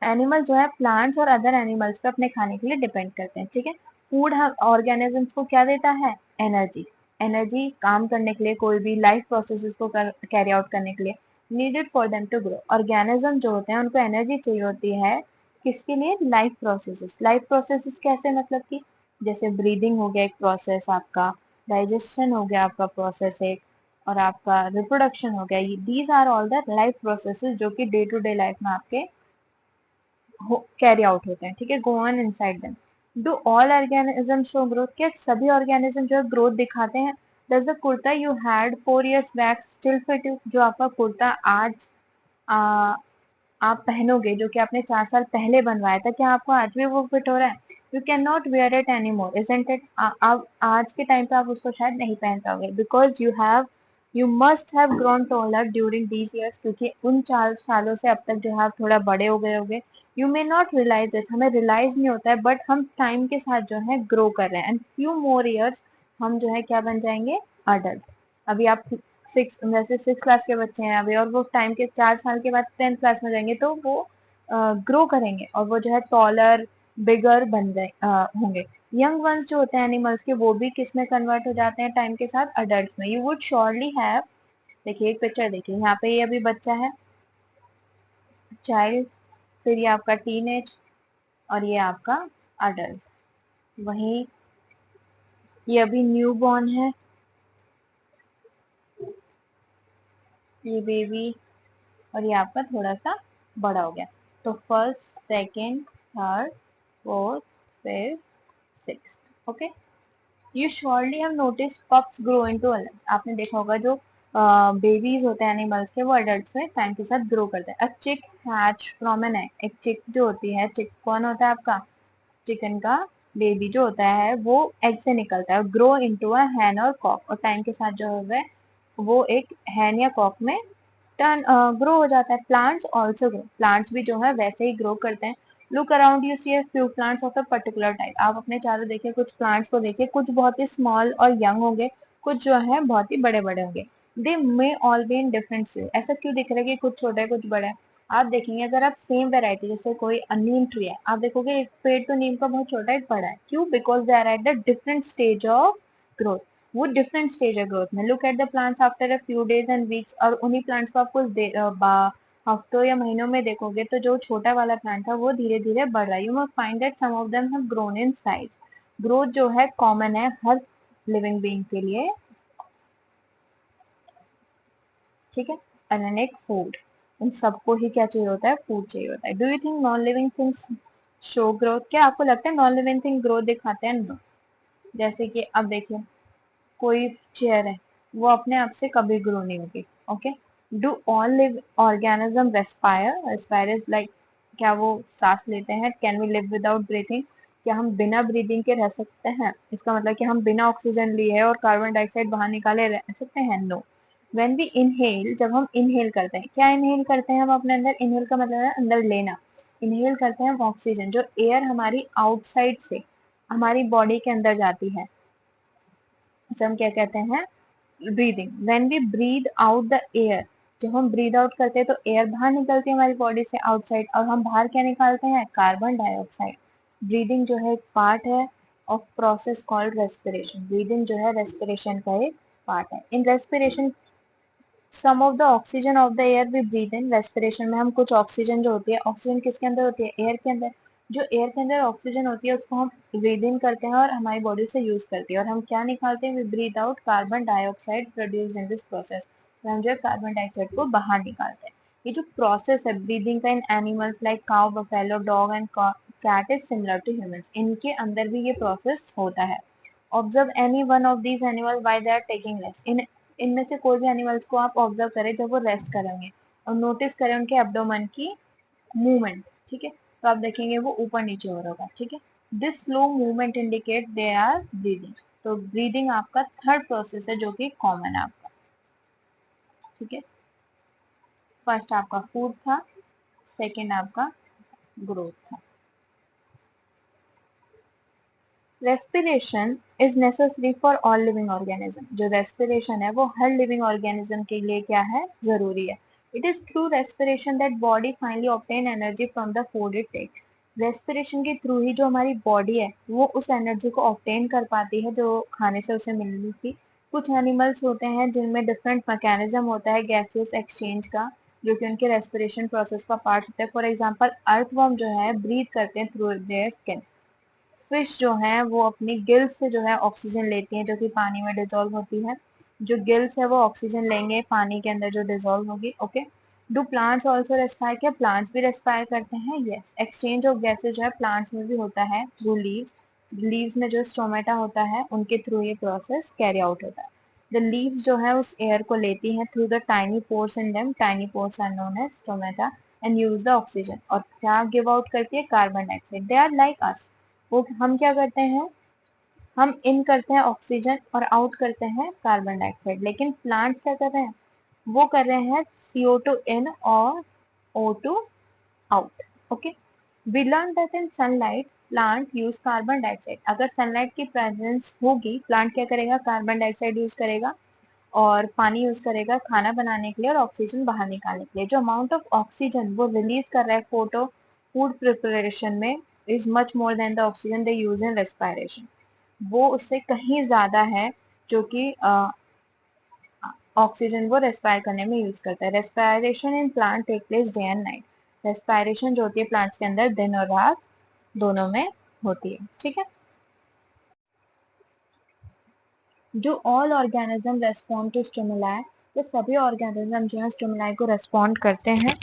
एनिमल जो है प्लांट्स और अदर एनिमल्स पे अपने खाने के लिए डिपेंड करते हैं, ठीक है। फूड हम ऑर्गेनिजम्स को क्या देता है, एनर्जी। एनर्जी काम करने के लिए, कोई भी लाइफ प्रोसेसेस को कैरी आउट करने के लिए needed for them to grow. Organism जो होते हैं उनको एनर्जी चाहिए होती है किसके लिए, लाइफ प्रोसेसेस। लाइफ प्रोसेसेस कैसे, मतलब कि जैसे ब्रीदिंग हो गया एक प्रोसेस आपका, डाइजेशन हो गया आपका प्रोसेस एक, और आपका रिप्रोडक्शन हो गया। These are all the life processes जो कि डे टू डे लाइफ में आपके कैरी आउट होते हैं, ठीक है। Go on inside them. Do all organism show growth, क्या सभी ऑर्गेनिज्म जो है ग्रोथ दिखाते हैं। Does the kurta you had 4 years back still fit you, जो आपका कुर्ता आज आ, आप पहनोगे, जो कि आपने 4 साल पहले बनवाया था, क्या आपको आज भी वो फिट हो रहा है। You can not wear it any more isn't it, अब आज के टाइम पे आप उसको शायद नहीं पहन पाओगे, because you must have grown taller during these years, क्योंकि उन 4 सालों से अब तक जो है आप थोड़ा बड़े हो गए होगे। You may not realise it, हमें रियलाइज नहीं होता है, बट हम टाइम के साथ जो है ग्रो कर रहे हैं। एंड फ्यू मोर ईयर्स हम जो है क्या बन जाएंगे, अडल्ट। अभी आप वैसे 6 क्लास के बच्चे हैं अभी, और वो टाइम के 4 साल के बाद 10th क्लास में जाएंगे तो वो ग्रो करेंगे और वो जो है टॉलर बिगर बन गए होंगे। यंग वंस जो होते हैं एनिमल्स के, वो भी किस में कन्वर्ट हो जाते हैं टाइम के साथ, अडल्ट में। यू वुड श्योरली हैव, देखिए एक पिक्चर देखिए यहाँ पे, ये अभी बच्चा है, चाइल्ड, फिर ये आपका टीनेज, और ये आपका अडल्ट। वहीं ये अभी न्यू बॉर्न है, ये बेबी, और ये आपका थोड़ा सा बड़ा हो गया। तो first, second, third, fourth, fifth, sixth, okay. You surely have notice pups grow into adult, आपने देखा होगा जो बेबीज होते हैं एनिमल्स के, वो अडल्ट्स में टाइम के साथ ग्रो करते हैं। अ चिक हैच फ्रॉम एन एग, एक चिक जो होती है, चिक कौन होता है आपका, चिकन का बेबी जो होता है वो एग से निकलता है, ग्रो इनटू अ हैन और कॉक, और टाइम के साथ जो है वो एक हैन या कॉक में टर्न ग्रो हो जाता है। प्लांट्स ऑल्सो ग्रो, प्लांट्स भी जो है वैसे ही ग्रो करते हैं। Look around you see few plants of a particular type, आप अपने चारों देखिए, कुछ प्लांट्स को देखिए, कुछ बहुत ही स्मॉल और यंग होंगे, कुछ जो है बहुत ही बड़े बड़े होंगे। They may all be in different stage, ऐसा क्यों दिख रहा है कि कुछ छोटे कुछ बड़े। आप देखेंगे अगर आप सेम वेराइटी, जैसे कोई नीम ट्री है, आप देखोगे एक पेड़ तो नीम का बहुत छोटा एक बड़ा है, क्यों, because they are at the different stage of growth, वो डिफरेंट स्टेज है ग्रोथ में। Look at the plants after a few days and weeks, और उन्हीं प्लांट्स को आप कुछ हफ्तों या महीनों में देखोगे तो जो छोटा वाला प्लांट था वो धीरे धीरे बढ़ रहा है। You must find that some of them have grown in size. Growth जो है कॉमन है हर लिविंग बीइंग के लिए, ठीक है। एंड एक फूड, उन सबको ही क्या चाहिए होता है, फूड चाहिए होता है। Do you think non living things show growth, क्या आपको लगता है नॉन लिविंग थिंग ग्रोथ दिखाते हैं, नो। जैसे कि अब देखिए कोई चेयर है, वो अपने आप से कभी ग्रो नहीं होगी, okay. Do all live organism respire, respire is like, क्या वो सांस लेते हैं, can we live without breathing, क्या हम बिना ब्रीदिंग के रह सकते हैं, इसका मतलब कि हम बिना ऑक्सीजन लिए और कार्बन डाइऑक्साइड बाहर निकाले रह सकते हैं, नो। व्हेन वी इनहेल, जब हम इनहेल करते हैं, क्या इनहेल करते हैं हम अपने अंदर? इनहेल का मतलब है अंदर लेना। इनहेल करते हैं हम ऑक्सीजन, जो एयर हमारी आउटसाइड से हमारी बॉडी के अंदर जाती है, उसे हम क्या कहते हैं? Breathing. When we breathe out the air, जब हम ब्रीद आउट करते हैं तो एयर बाहर निकलती है हमारी बॉडी से आउटसाइड, और हम बाहर क्या निकालते हैं? Carbon dioxide. ब्रीदिंग जो है एक पार्ट है of process called respiration. Breathing जो है रेस्पिरेशन का एक पार्ट है। In respiration some of the oxygen of the air we breathe in. Respiration में हम कुछ ऑक्सीजन जो होती है, ऑक्सीजन किसके अंदर होती है? एयर के अंदर। जो एयर के अंदर ऑक्सीजन होती है उसको हम ब्रीद इन करते हैं और हमारी बॉडी से यूज करती है, और हम क्या निकालते हैं? We breathe out carbon dioxide produced in this process. तो हम जो है कार्बन डाइऑक्साइड को बाहर निकालते हैं। ये जो प्रोसेस है ब्रीदिंग का in animals like cow, buffalo, dog and cat is similar to humans. इनके अंदर भी ये प्रोसेस होता है। Observe any one of these animal while they are taking rest. इनमें से कोई भी एनिमल्स को आप ऑब्जर्व करें जब वो रेस्ट करेंगे, और नोटिस करें उनके एब्डोमेन की मूवमेंट, ठीक है? तो आप देखेंगे वो ऊपर नीचे हो रहा होगा, ठीक है? This slow movement indicate they are breathing. तो ब्रीदिंग आपका थर्ड प्रोसेस है जो कि कॉमन है आपका, ठीक है? फर्स्ट आपका फूड था, सेकेंड आपका ग्रोथ था। Respiration is necessary for all living organism. जो रेस्पिरेशन है वो हर लिविंग ऑर्गेनिज्म के लिए क्या है? जरूरी है। It is through respiration that body finally obtain energy from the food it take. Respiration के थ्रू ही जो हमारी बॉडी है वो उस एनर्जी को ऑब्टेन कर पाती है जो खाने से उसे मिलनी थी। कुछ एनिमल्स होते हैं जिनमें डिफरेंट मैकेनिज्म होता है गैसेस एक्सचेंज का, जो कि उनके रेस्पिरेशन प्रोसेस का पार्ट होता है। फॉर एग्जाम्पल अर्थवर्म जो है ब्रीथ करते हैं थ्रू देयर स्किन। फिश जो है वो अपनी गिल्स से जो है ऑक्सीजन लेती हैं जो कि पानी में डिजोल्व होती है। जो गिल्स है वो ऑक्सीजन लेंगे पानी के अंदर जो डिजोल्व होगी, okay? Do plants also respire? क्या प्लांट्स भी रेस्पायर करते हैं? यस। एक्सचेंज ऑफ गैसेज जो है प्लांट्स में भी होता है थ्रू लीव्स। लीव्स में जो स्टोमेटा होता है उनके थ्रू ये प्रोसेस कैरी आउट होता है। द लीव्स जो है उस एयर को लेती हैं through the tiny pores in them. Tiny pores are known as stomata and use the oxygen. और क्या गिव आउट करती है? Carbon dioxide. They are like us. वो हम क्या करते हैं? हम इन करते हैं ऑक्सीजन और आउट करते हैं कार्बन डाइऑक्साइड। लेकिन प्लांट्स क्या कर रहे हैं? वो कर रहे हैं CO2 इन और O2 out, okay? We learn that in sunlight plant use carbon dioxide. अगर सनलाइट की प्रेजेंस होगी प्लांट क्या करेगा? कार्बन डाइऑक्साइड यूज करेगा और पानी यूज करेगा खाना बनाने के लिए और ऑक्सीजन बाहर निकालने के लिए। जो अमाउंट ऑफ ऑक्सीजन वो रिलीज कर रहा है फोटो फूड प्रिपरेशन में is much more than the oxygen they use in respiration. वो उससे कहीं ज्यादा है जो कि ऑक्सीजन वो रेस्पायर करने में यूज करता है। Respiration in plant take place day and night. Respiration जो होती है प्लांट्स के अंदर दिन और रात दोनों में होती है, ठीक है? Do all organism respond to stimuli? ये सभी ऑर्गेनिज्म जो है स्टिमुलाई को रेस्पॉन्ड करते हैं।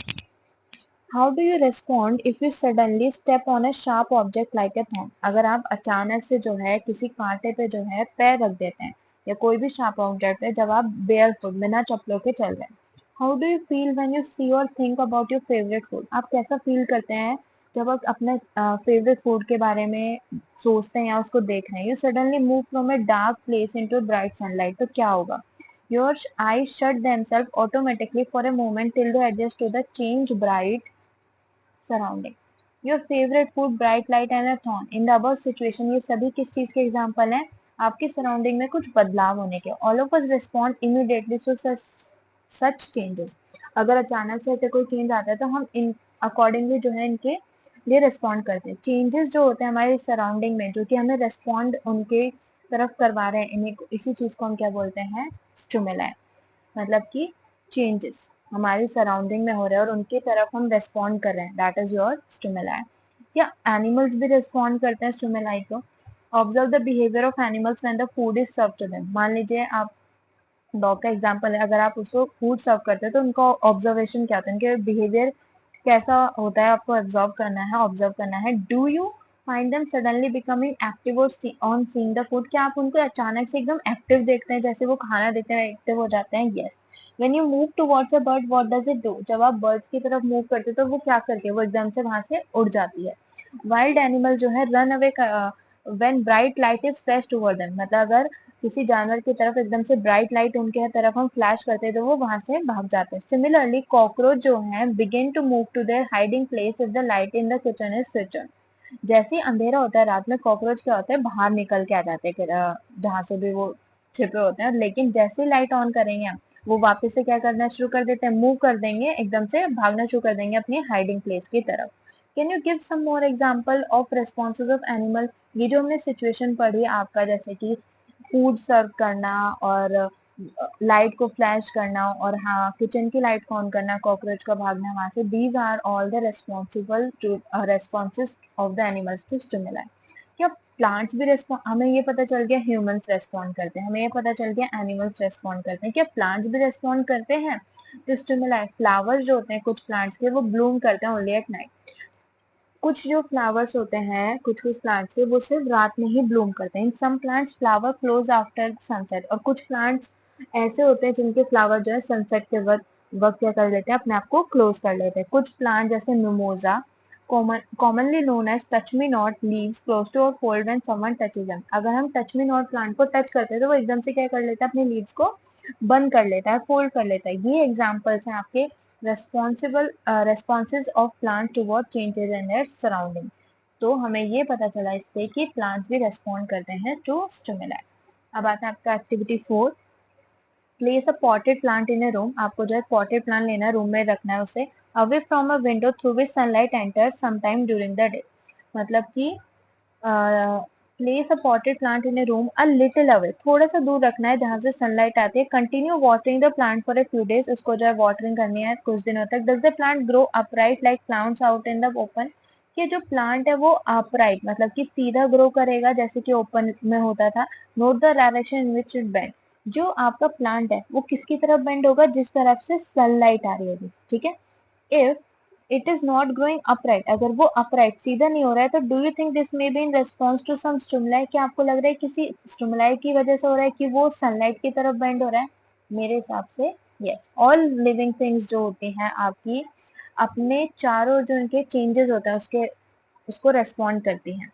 How do you respond if you suddenly step on a sharp object like a thorn? अगर आप अचानक से जो है किसी कांटे पे जो है पैर रख देते हैं या कोई भी शार्प ऑब्जेक्ट है जब आप बेयर फुट बिना चप्पलों के चल रहे हैं। How do you feel when you see और think about your favourite food? आप कैसा फील करते हैं जब आप अपने फेवरेट फूड के बारे में सोचते हैं या उसको देख रहे हैं? You suddenly move from a dark place into bright sunlight, तो क्या होगा? Your eyes shut themselves automatically for a moment till they adjust to the change bright surrounding. Your favorite food, bright light and a thorn. In the above situation, ये सभी किस चीज के एग्जाम्पल हैं? आपकी सराउंडिंग में कुछ बदलाव होने के। All of us respond immediately to such changes. अगर अचानक से ऐसे कोई चेंज आता है तो हम इन अकॉर्डिंगली जो है इनके लिए रिस्पॉन्ड करते हैं। चेंजेस जो होते हैं हमारे सराउंडिंग में जो कि हमें रिस्पॉन्ड उनके तरफ करवा रहे हैं, इन्हीं इसी चीज को हम क्या बोलते हैं? स्टिमुलाई। मतलब कि चेंजेस हमारी सराउंडिंग में हो रहे हैं और उनकी तरफ हम रेस्पॉन्ड कर रहे हैं, दैट इज योर स्टिमुलाई। क्या एनिमल्स भी रेस्पॉन्ड करते हैं स्टिमुलाई को? Observe the behaviour of animals when the food is serve to them. मान लीजिए आप डॉग का एग्जांपल है, अगर आप उसको फूड सर्व करते हैं तो उनका ऑब्जर्वेशन क्या होता है? उनके बिहेवियर कैसा होता है आपको ऑब्जर्व करना है, ऑब्जर्व करना है। Do you find them suddenly becoming active और ऑन सीइंग द फूड? क्या आप उनको अचानक से एकदम एक्टिव देखते हैं, जैसे वो खाना देखते हैं एक्टिव हो जाते हैं? Yes. When you move towards a bird what does it do? जब आप बर्ड्स की तरफ मूव करते हो तो वो क्या करती है? वो एकदम से वहां से उड़ जाती है। वाइल्ड एनिमल जो है run away when bright light is flash toward them, मतलब अगर किसी जानवर की तरफ एकदम से ब्राइट लाइट उनके तरफ हम फ्लैश करते हैं तो वो वहां से भाग जाते हैं. सिमिलरली कॉकरोच जो है begin to move to their hiding place if the light in the kitchen is switch on. जैसे ही अंधेरा होता है रात में कॉकरोच क्या होता है बाहर निकल के आ जाते हैं जहां से भी वो छिपे होते हैं, लेकिन जैसे ही लाइट ऑन करेंगे हम वो वापस से क्या करना शुरू कर देते हैं, मूव कर देंगे, एकदम से भागना शुरू कर देंगे अपनी हाइडिंग प्लेस की तरफ. Can you give some more example of responses of animal? ये जो हमने सिचुएशन पढ़ी आपका, जैसे कि फूड सर्व करना और लाइट को फ्लैश करना और हाँ किचन की लाइट को ऑन करना, कॉकरोच का भागना वहां से, these are all the responsible to responses of the animals to stimuli. क्या प्लांट्स भी रेस्पॉन्ड, हमें ये पता चल गया ह्यूमंस रेस्पॉन्ड करते हैं, हमें ये पता चल गया एनिमल्स रेस्पॉन्ड करते हैं, क्या प्लांट्स भी रेस्पॉन्ड करते हैं तो स्टिमुलाई? फ्लावर्स जो होते हैं कुछ प्लांट्स के वो ब्लूम करते हैं ओनली एट नाइट. कुछ जो फ्लावर्स होते हैं कुछ कुछ प्लांट्स के वो सिर्फ रात में ही ब्लूम करते हैं. In some plants flower close after sunset, और कुछ प्लांट्स ऐसे होते हैं जिनके फ्लावर जो है सनसेट के वक्त वक्त क्या कर लेते हैं, अपने आप को क्लोज कर लेते हैं. कुछ प्लांट जैसे मिमोजा commonly known as touch me not leaves close to or fold when someone touches them. अगर हम touch me not प्लांट को टच करते हैं तो वो एकदम से क्या कर लेता है, अपने लीव्स को बंद कर लेता है, फोल्ड कर लेता है. ये एग्जांपल्स हैं आपके responsible responses of plant toward changes in their surrounding. तो हमें ये पता चला इससे कि प्लांट्स भी रेस्पॉन्ड करते हैं टू स्टिमुलाई. अब आता है आपका activity 4. Place a potted plant in a room. आपको जो है पॉटेड प्लांट लेना है, रूम में रखना है उसे, away from a window through which sunlight enter some time during the day. मतलब कि place a potted plant in a room a little away, थोड़ा सा दूर रखना है जहां से सनलाइट आती है. Continue watering the plant for a few days, उसको जो है वाटरिंग करनी है कुछ दिनों तक. Does the plant grow upright like plants out in the open? कि जो प्लांट है वो अपराइट मतलब कि सीधा ग्रो करेगा जैसे कि ओपन में होता था. Note the direction in which it bend. जो आपका प्लांट है वो किसकी तरफ बेंड होगा, जिस तरफ से सनलाइट आ रही होगी. ठीक है. If it is not growing upright, अगर वो अपराइट सीधा नहीं हो रहा है तो do you think this may be in response to some stimuli? क्या आपको लग रहा है किसी स्टिमुलाई की वजह से हो रहा है कि वो सनलाइट की तरफ बेंड हो रहा है? मेरे हिसाब से यस. ऑल लिविंग थिंग्स जो होती हैं आपकी अपने चारों जो इनके चेंजेस होते हैं उसके उसको रेस्पॉन्ड करती हैं.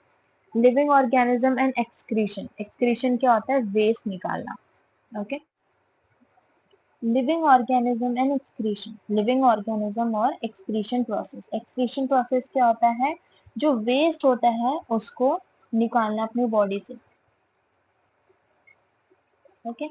Living organism and excretion. Excretion क्या होता है, वेस्ट निकालना. Okay. Living organism and excretion. Living organism और एक्सक्रीशन प्रोसेस. एक्सक्रीशन प्रोसेस क्या होता है, जो वेस्ट होता है उसको निकालना अपनी बॉडी से. Okay.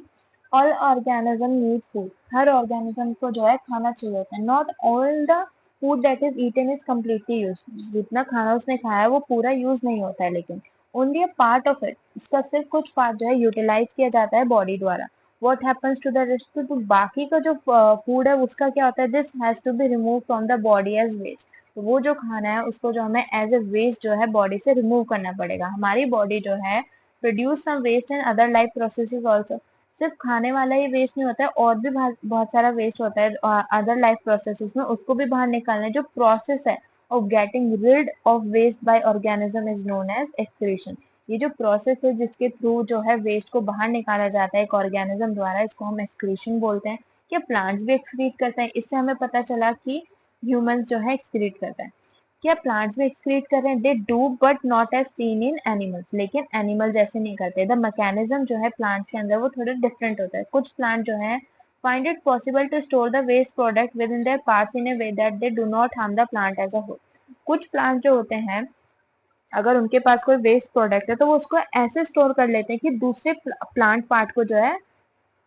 All organism need food. हर ऑर्गेनिज्म को जो है खाना चाहिए होता है. Not all the food that is eaten is completely use. जितना खाना उसने खाया है वो पूरा यूज नहीं होता है, लेकिन only a part of it, उसका सिर्फ कुछ पार्ट जो है यूटिलाइज किया जाता है बॉडी द्वारा. What happens to the rest, तो बाकी का जो फूड है उसका क्या होता है, this has to be remove from the body as waste. तो वो जो खाना है उसको जो हमें एज ए वेस्ट जो है बॉडी से रिमूव करना पड़ेगा. हमारी बॉडी जो है produce some waste in other life processes also. सिर्फ खाने वाला ही वेस्ट नहीं होता है, और भी बहुत सारा वेस्ट होता है अदर लाइफ प्रोसेसेस में, उसको भी बाहर निकालना है. जो प्रोसेस है of getting rid of waste by organism is known as excretion. ये जो प्रोसेस है जिसके थ्रू जो है वेस्ट को बाहर निकाला जाता है एक ऑर्गेनिज्म द्वारा, इसको हम एक्सक्रीशन बोलते हैं. क्या प्लांट्स भी एक्सक्रीट करते हैं? इससे हमें पता चला कि ह्यूमंस जो है एक्सक्रीट करते हैं. क्या प्लांट्स भी एक्सक्रीट कर रहे हैं? They do but not as seen in animals. लेकिन एनिमल जैसे नहीं करते. द मैकेनिज्म जो है प्लांट्स के अंदर वो थोड़े डिफरेंट होता है. कुछ प्लांट जो है find it possible to store the waste product within their parts in a way that they do not harm the plant as a whole. कुछ प्लांट जो होते हैं अगर उनके पास कोई वेस्ट प्रोडक्ट है तो वो उसको ऐसे स्टोर कर लेते हैं कि दूसरे प्लांट पार्ट को जो है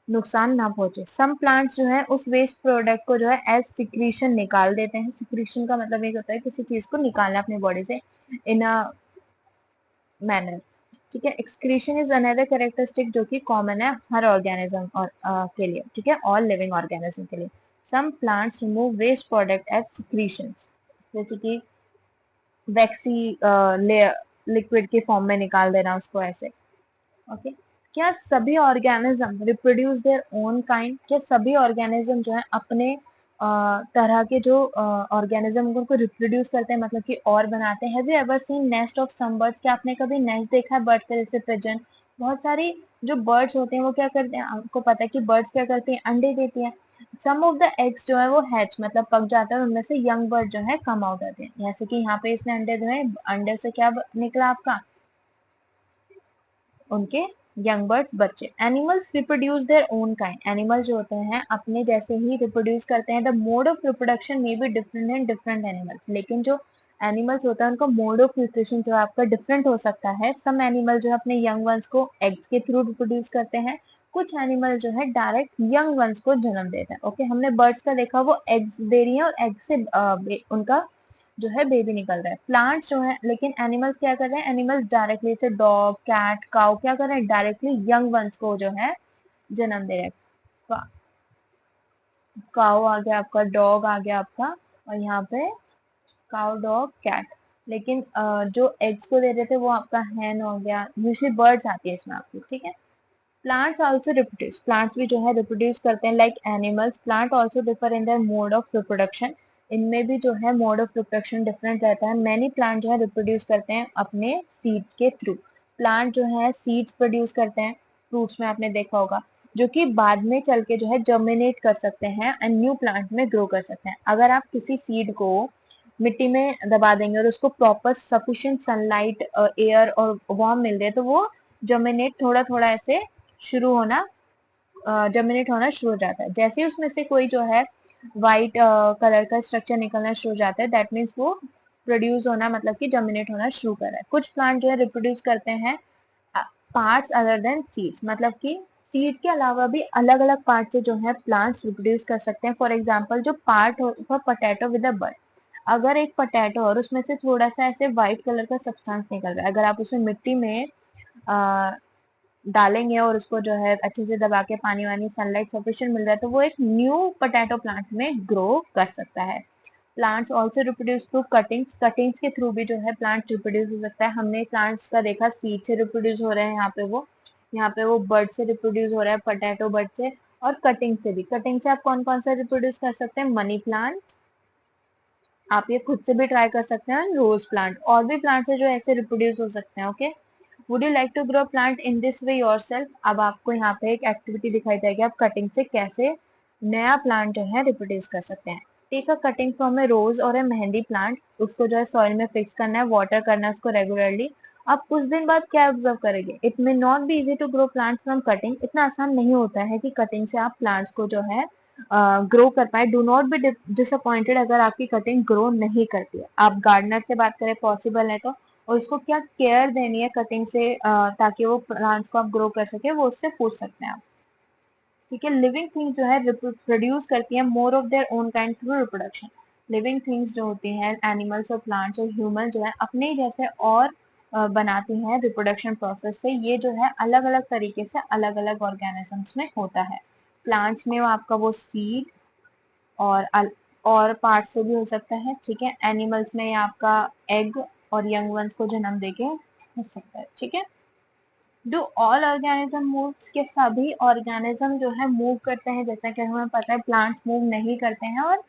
नुकसान ना पहुंचे. सम प्लांट्स जो है उस वेस्ट प्रोडक्ट को जो है एज सिक्रीशन निकाल देते हैं. सिक्रीशन का मतलब ये होता है किसी चीज को निकालना अपनी बॉडी से इन अ मैनर. ठीक है. एक्सक्रीशन इज अनदर कैरेक्टरिस्टिक जो कि कॉमन है हर ऑर्गेनिज्म और के लिए. ठीक है, ऑल लिविंग ऑर्गेनिज्म के लिए. Some plants remove waste product as secretions, जैसे कि वैक्सी लिक्विड के फॉर्म में निकाल देना उसको ऐसे. ओके. क्या सभी organism reproduce their own kind? क्या सभी ऑर्गेनिज्म जो है अपने तरह के जो ऑर्गेनिज्म उनको रिप्रोड्यूस करते हैं, मतलब कि और बनाते हैं? Have you ever seen nest of some birds? क्या आपने कभी नेस्ट देखा है बर्ड्स का, जैसे पिजन? बहुत सारी जो बर्ड्स होते हैं वो क्या करते हैं, आपको पता है कि बर्ड्स क्या करती हैं, अंडे देती हैं. सम ऑफ द एग्स जो है वो हैच मतलब पक जाता है, उनमें से यंग बर्ड जो है कम आउट होते हैं. जैसे कि यहाँ पे इसने अंडे जो है, अंडे से क्या निकला आपका उनके यंग बर्ड्स बच्चे। Animals reproduce their own kind, animal जो होते हैं अपने जैसे ही रिप्रोड्यूस करते हैं। The mode of reproduction may be different in different animals, लेकिन जो एनिमल्स होता है उनका मोड ऑफ न्यूट्रिशन जो है आपका डिफरेंट हो सकता है। सम एनिमल जो है अपने यंग वंस को एग्स के थ्रू रिप्रोड्यूस करते हैं, कुछ एनिमल जो है डायरेक्ट यंग वंस को जन्म देते हैं। ओके, हमने बर्ड्स का देखा वो एग्स दे रही है और एग से उनका जो है बेबी निकल रहा है। प्लांट्स जो है, लेकिन एनिमल्स क्या कर रहे हैं, एनिमल्स डायरेक्टली से डॉग कैट काउ क्या कर रहे हैं, डायरेक्टली यंग वंस को जो है जन्म दे रहे हैं। काउ आ गया आपका, डॉग आ गया आपका, और यहाँ पे काउ डॉग कैट। लेकिन जो एग्स को दे रहे थे वो आपका हैन हो गया। यूजली बर्ड्स आती है इसमें आपकी, ठीक है। प्लांट्स आल्सो रिप्रोड्यूस, प्लांट्स भी जो है रिप्रोड्यूस करते हैं like animals. Plant also differ in their mode of reproduction, इनमें भी जो है मोड ऑफ रिप्रोडक्शन डिफरेंट रहता है। मैनी प्लांट जो है रिप्रोड्यूस करते हैं अपने सीड्स के थ्रू। प्लांट जो है सीड्स प्रोड्यूस करते हैं, फ्रूट्स में आपने देखा होगा, जो कि बाद में चल के जो है जर्मिनेट कर सकते हैं एंड न्यू प्लांट में ग्रो कर सकते हैं। अगर आप किसी सीड को मिट्टी में दबा देंगे और उसको प्रॉपर सफिशिएंट सनलाइट एयर और वार्म मिल जाए तो वो जर्मिनेट थोड़ा थोड़ा ऐसे शुरू होना जर्मिनेट होना शुरू हो जाता है। जैसे ही उसमें से कोई जो है वाइट कलर का स्ट्रक्चर निकलना शुरू हो जाता है, दैट मीन्स वो प्रोड्यूस होना मतलब कि जर्मिनेट होना शुरू कर रहा है। कुछ प्लांट जो है रिप्रोड्यूस करते हैं पार्ट्स अदर देन सीड्स, मतलब कि सीड्स के अलावा भी अलग अलग पार्ट से जो है प्लांट्स रिप्रोड्यूस कर सकते हैं। फॉर एग्जाम्पल जो पार्ट होगा पोटैटो विद अ बड, अगर एक पोटैटो और उसमें से थोड़ा सा ऐसे व्हाइट कलर का सब्सटेंस निकल रहा है, अगर आप उसे मिट्टी में डालेंगे और उसको जो है अच्छे से दबा के पानी वानी सनलाइट सफिशिएंट मिल रहा है तो वो एक न्यू पोटैटो प्लांट में ग्रो कर सकता है। Plants also reproduce through cuttings, cuttings के थ्रू भी जो है प्लांट रिप्रोड्यूस हो सकता है। हमने प्लांट्स का देखा सीड से रिप्रोड्यूस हो रहे हैं, यहाँ पे वो बर्ड से रिप्रोड्यूस हो रहा है, पोटैटो बर्ड से। और कटिंग से भी, कटिंग से आप कौन कौन सा रिप्रोड्यूस कर सकते हैं, मनी प्लांट, आप ये खुद से भी ट्राई कर सकते हैं, रोज प्लांट, और भी प्लांट्स है जो ऐसे रिप्रोड्यूस हो सकते हैं। Okay, would you like to grow plant in this way yourself. अब आपको यहाँ पे एक एक्टिविटी दिखाई जाएगी, आप कटिंग से कैसे नया प्लांट जो है रिप्रोड्यूस कर सकते हैं। टेक अ कटिंग फ्रॉम ए रोज और ए मेहंदी प्लांट, उसको जो है सॉइल में फिक्स करना है, वाटर करना है उसको रेगुलरली। अब कुछ दिन बाद क्या ऑब्जर्व करेंगे, it may not be easy to grow plants from cutting, इतना आसान नहीं होता है कि कटिंग से आप प्लांट्स को जो है ग्रो कर पाए। डू नॉट बी डिसअपॉइंटेड अगर आपकी कटिंग ग्रो नहीं करती है। आप गार्डनर से बात करें पॉसिबल है तो, और उसको क्या केयर देनी है कटिंग से ताकि वो प्लांट्स को आप ग्रो कर सके, वो उससे पूछ सकते हैं आप। ठीक है, लिविंग थिंग्स जो है प्रोड्यूस करती है more of their own kind through reproduction. Living things जो होती हैं, एनिमल्स और प्लांट्स और ह्यूमन जो है अपने ही जैसे और बनाती हैं रिप्रोडक्शन प्रोसेस से। ये जो है अलग अलग तरीके से अलग अलग ऑर्गेनिजम्स में होता है। प्लांट्स में वो आपका वो सीड और और पार्ट से भी हो सकता है, ठीक है। एनिमल्स में ये आपका एग और यंग वंस को जन्म देके हो सकता है, ठीक है। डू ऑल ऑर्गेनिज्म मूव्स, के सभी ऑर्गेनिज्म जो है मूव करते हैं, जैसा कि हमें पता है प्लांट्स मूव नहीं करते हैं और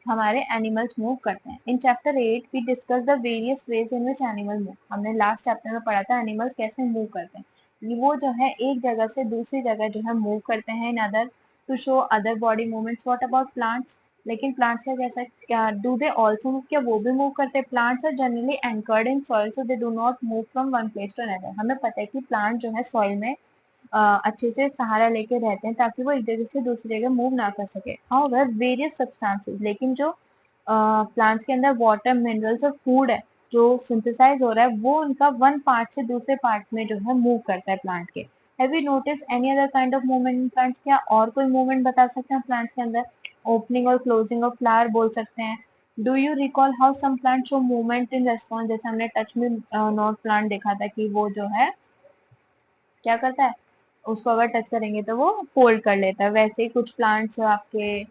हमारे एनिमल्स मूव करते हैं। In chapter 8 we discuss the various ways in which animal move, हमने लास्ट चैप्टर में पढ़ा था एनिमल्स कैसे मूव करते हैं। वो जो है एक जगह से दूसरी जगह जो है मूव करते हैं in order to show other body movements. What about plants, लेकिन प्लांट्स का कैसा, क्या डू दे ऑल्सो मूव, क्या वो भी मूव करते हैं। Plants are generally anchored in soil so they do not move from one place to another, हमें पता है कि प्लांट जो है सॉइल में अच्छे से सहारा लेके रहते हैं ताकि वो एक जगह से दूसरी जगह मूव ना कर सके। हाउएवर वेरियस सब्सटेंसेस, लेकिन जो प्लांट्स के अंदर वाटर मिनरल्स और फूड है जो सिंथेसाइज हो रहा है वो उनका वन पार्ट से दूसरे पार्ट में जो है मूव करता है प्लांट के। Have you notice any other kind of movement in plants, क्या और कोई मूवमेंट बता सकते हैं प्लांट्स के अंदर। ओपनिंग और क्लोजिंग ऑफ फ्लावर बोल सकते हैं। Do you recall how some plant show movement in response, जैसे हमने टच में नॉट प्लांट देखा था कि वो जो है क्या करता है, उसको अगर टच करेंगे तो वो फोल्ड कर लेता है। वैसे ही कुछ प्लांट्स आपके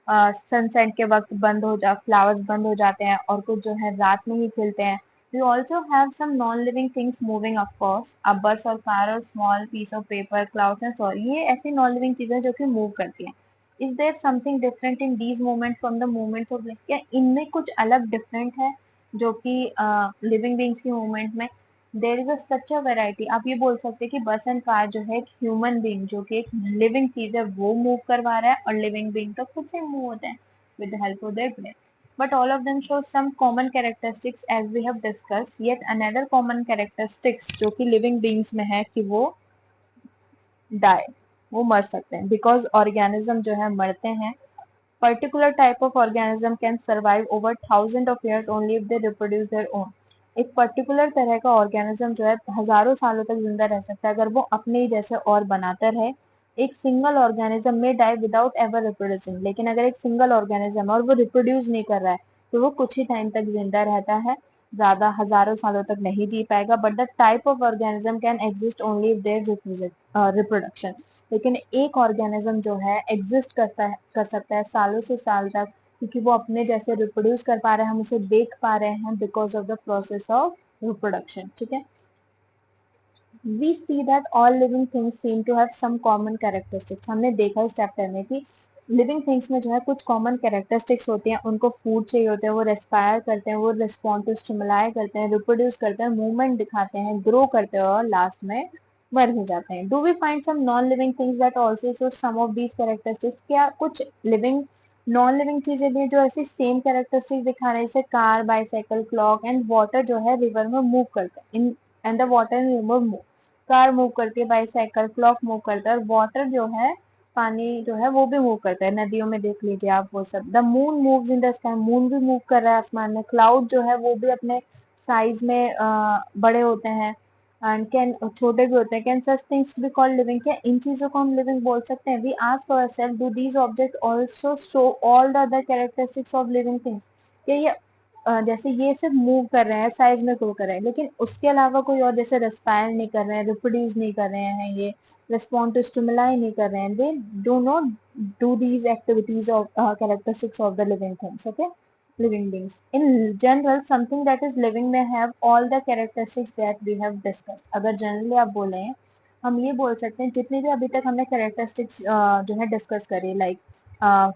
सनसेट के वक्त बंद हो जा फ्लावर्स बंद हो जाते हैं और कुछ जो है रात में ही खिलते हैं। We also have some non living things moving, of course a bus और कार और small piece of paper clouds and soil, ये ऐसी नॉन लिविंग चीजें जो कि मूव करती हैं। Is there something different in these movement from the movements of, क्या इनमें कुछ अलग डिफरेंट है जो कि लिविंग बींग्स की मूवमेंट में। There is such a variety, आप ये बोल सकते हैं कि बस एंड कार जो है एक ह्यूमन बींग जो कि एक लिविंग चीज है वो मूव करवा रहा है, और लिविंग बींग तो खुद से मूव होते हैं with the help of their brain. But all of them show some common characteristics as we have discuss. Yet another common characteristics जो कि लिविंग बींग्स में है कि वो डाई, वो मर सकते हैं, बिकॉज ऑर्गेनिज्म जो है मरते हैं. Particular type of organism can survive over thousand of years only if they reproduce their own. एक पर्टिकुलर तरह का ऑर्गेनिज्म जो है हजारों सालों तक जिंदा रह सकता है अगर वो अपने ही जैसे और बनाता रहे. एक सिंगल ऑर्गेनिज्म में डाई विदाउट एवर रिप्रोड्यूसिंग, लेकिन अगर एक सिंगल ऑर्गेनिज्म है और वो रिप्रोड्यूस नहीं कर रहा है तो वो कुछ ही टाइम तक जिंदा रहता है, ज्यादा हजारों सालों तक नहीं जी पाएगा. But the type of organism can exist only if there reproduction. लेकिन एक ऑर्गेनिज्म जो है एग्जिस्ट कर सकता है सालों से साल तक, क्योंकि वो अपने जैसे रिप्रोड्यूस कर पा रहे हैं, हम उसे देख पा रहे हैं because of the process of reproduction. ठीक है. We see that all living things seem to have some common characteristics. हमने देखा इस चैप्टर में कि लिविंग थिंग्स में जो है कुछ कॉमन कैरेक्टरिस्टिक्स होती हैं. उनको फूड चाहिए होते हैं, वो रेस्पायर करते हैं, वो रिस्पॉन्ड टू स्टिमुलाई करते हैं, रिप्रोड्यूस करते हैं, मूवमेंट दिखाते हैं, ग्रो करते हैं और लास्ट में मर ही जाते हैं. Do we find some non living things that also show some of these characteristics. क्या कुछ लिविंग नॉन लिविंग चीजें भी जो ऐसी सेम कैरेक्टरिस्टिक्स दिखा रहे हैं, जैसे car, bicycle, clock and water जो है रिवर में मूव करते हैं. In and the water in river move. Car move करती है, बाईसाइकिल, क्लॉक मूव करता है, और वाटर जो है पानी जो है वो भी मूव करता है. नदियों में देख लीजिए आप वो सब. The moon moves in the sky. Moon भी मूव कर रहा है आसमान में. क्लाउड जो है वो भी अपने साइज में बड़े होते हैं एंड कैन छोटे भी होते हैं. Can such things be called living. क्या इन चीजों को हम लिविंग बोल सकते हैं? We ask ourselves, do these object also show all the other characteristics of living things. क्या ये जैसे ये सिर्फ मूव कर रहे हैं, साइज में ग्रो कर रहे हैं, लेकिन उसके अलावा कोई और जैसे रेस्पायर नहीं कर रहे हैं, रिप्रोड्यूस नहीं कर रहे हैं, ये रिस्पॉन्ड टू स्टिमुलाई नहीं कर रहे हैं, they do not do these activities of characteristics of the living things. Okay. living beings in general something that is living may have all the characteristics that we have discussed. अगर जनरली आप बोले हम ये बोल सकते हैं जितनी भी अभी तक हमने कैरेक्टरिस्टिक्स जो है डिस्कस करी, like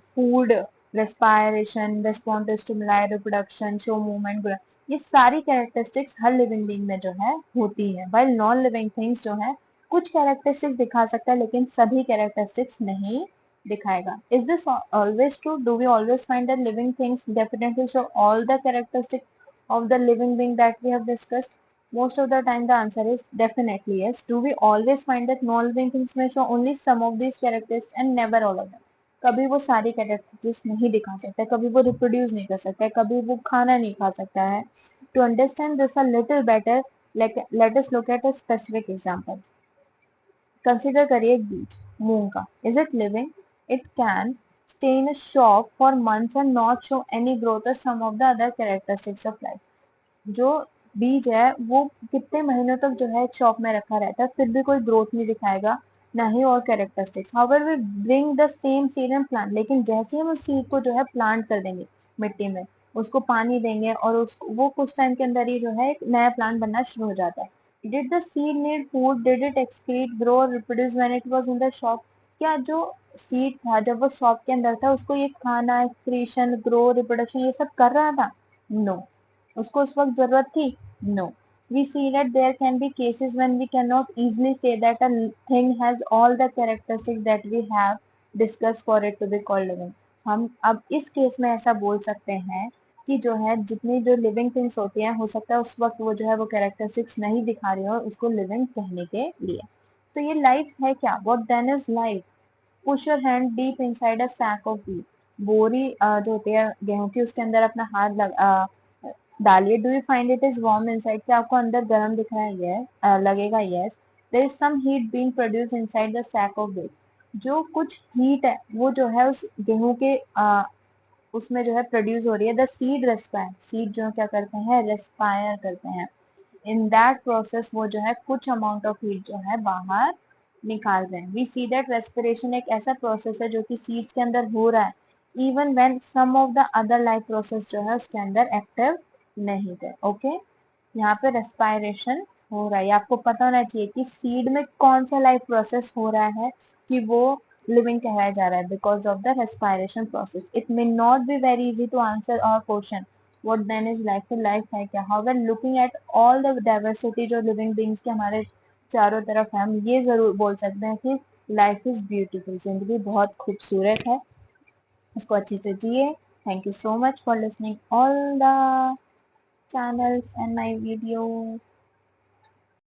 food, respiration, respond to stimuli, reproduction, show movement, ये सारी कैरेक्टरिस्टिक्स हर लिविंग बीइंग में जो है होती है. वाइल नॉन लिविंग थिंग्स जो है कुछ कैरेक्टरिस्टिक्स दिखा सकता है लेकिन सभी कैरेक्टरिस्टिक्स नहीं दिखाएगा. Is this always true? Do we always find that living things definitely show all the characteristics of the living being that we have discussed? Most of the time the answer is definitely yes. Do we always find that non-living things may show only some of these characters and never all of them? कभी वो सारी कैरेक्टर्स नहीं दिखा सकता है, कभी वो रिप्रोड्यूस नहीं कर सकता है, कभी वो खाना नहीं खा सकता है. To understand this a little better, let us look at a specific example. Consider करिए एक बीज, मूंग का. Is it living? It can stay in a shop for months and not show any growth or some of the other characteristics of life. जो बीज है वो कितने महीनों तक जो है एक शॉप में रखा रहता है, फिर भी कोई ग्रोथ नहीं दिखाएगा, ना ही और characteristics. However we bring the same seed and plant. लेकिन जैसे ही हम उस सीड को जो है प्लांट कर देंगे मिट्टी में, उसको पानी देंगे और उसको वो कुछ टाइम के अंदर ही जो है एक नया प्लांट बनना शुरू हो जाता है. Did the seed need food? Did it excrete, grow और reproduce when it was in the shop? क्या जो सीड था जब वो शॉप के अंदर था उसको ये खाना, एक्सक्रीशन, ग्रो, रिप्रोडक्शन ये सब कर रहा था? नो. No. उसको उस वक्त जरूरत थी? No. We see that there can be cases when we cannot easily say that a thing has all the characteristics that we have discussed for it to be called living. हम अब इस केस में ऐसा बोल सकते हैं कि जो है जितनी जो लिविंग थिंग्स होती हैं हो सकता है उस वक्त वो जो है वो कैरेक्टरिस्टिक्स नहीं दिखा रही हो उसको लिविंग कहने के लिए. तो ये लाइफ है क्या? What then is life? Push your hand deep inside a sack of wheat. बोरी जो होती है गेहूं की, उसके अंदर अपना हाथ डालिए. Do you find it is warm inside? क्या आपको अंदर गर्म दिख रहा है? ये लगेगा yes. There is some heat being produce inside the sack of wheat. जो कुछ हीट है वो जो है उस गेहूं के उसमें जो है प्रोड्यूस हो रही है. The seed respire. सीड जो क्या करते हैं? रेस्पायर करते हैं. इन दैट प्रोसेस वो जो है कुछ अमाउंट ऑफ हीट जो है बाहर निकाल रहे हैं. वी सी दैट रेस्पिरेशन एक ऐसा प्रोसेस है जो कि सीड्स के अंदर हो रहा है even when some of the other life process जो है उसके अंदर एक्टिव नहीं थे. ओके. यहाँ पे रेस्पायरेशन हो रहा है. आपको पता होना चाहिए कि सीड में कौन सा लाइफ प्रोसेस हो रहा है कि वो लिविंग कहलाया जा रहा है because of the respiration process. It may not be very easy to answer our question what then is life. तो लाइफ है क्या? However looking at all the diversity जो लिविंग बीइंग्स के हमारे चारों तरफ है, हम ये जरूर बोल सकते हैं कि लाइफ इज ब्यूटीफुल. जिंदगी बहुत खूबसूरत है, इसको अच्छे से जिए. Thank you so much for listening all the channels and my video.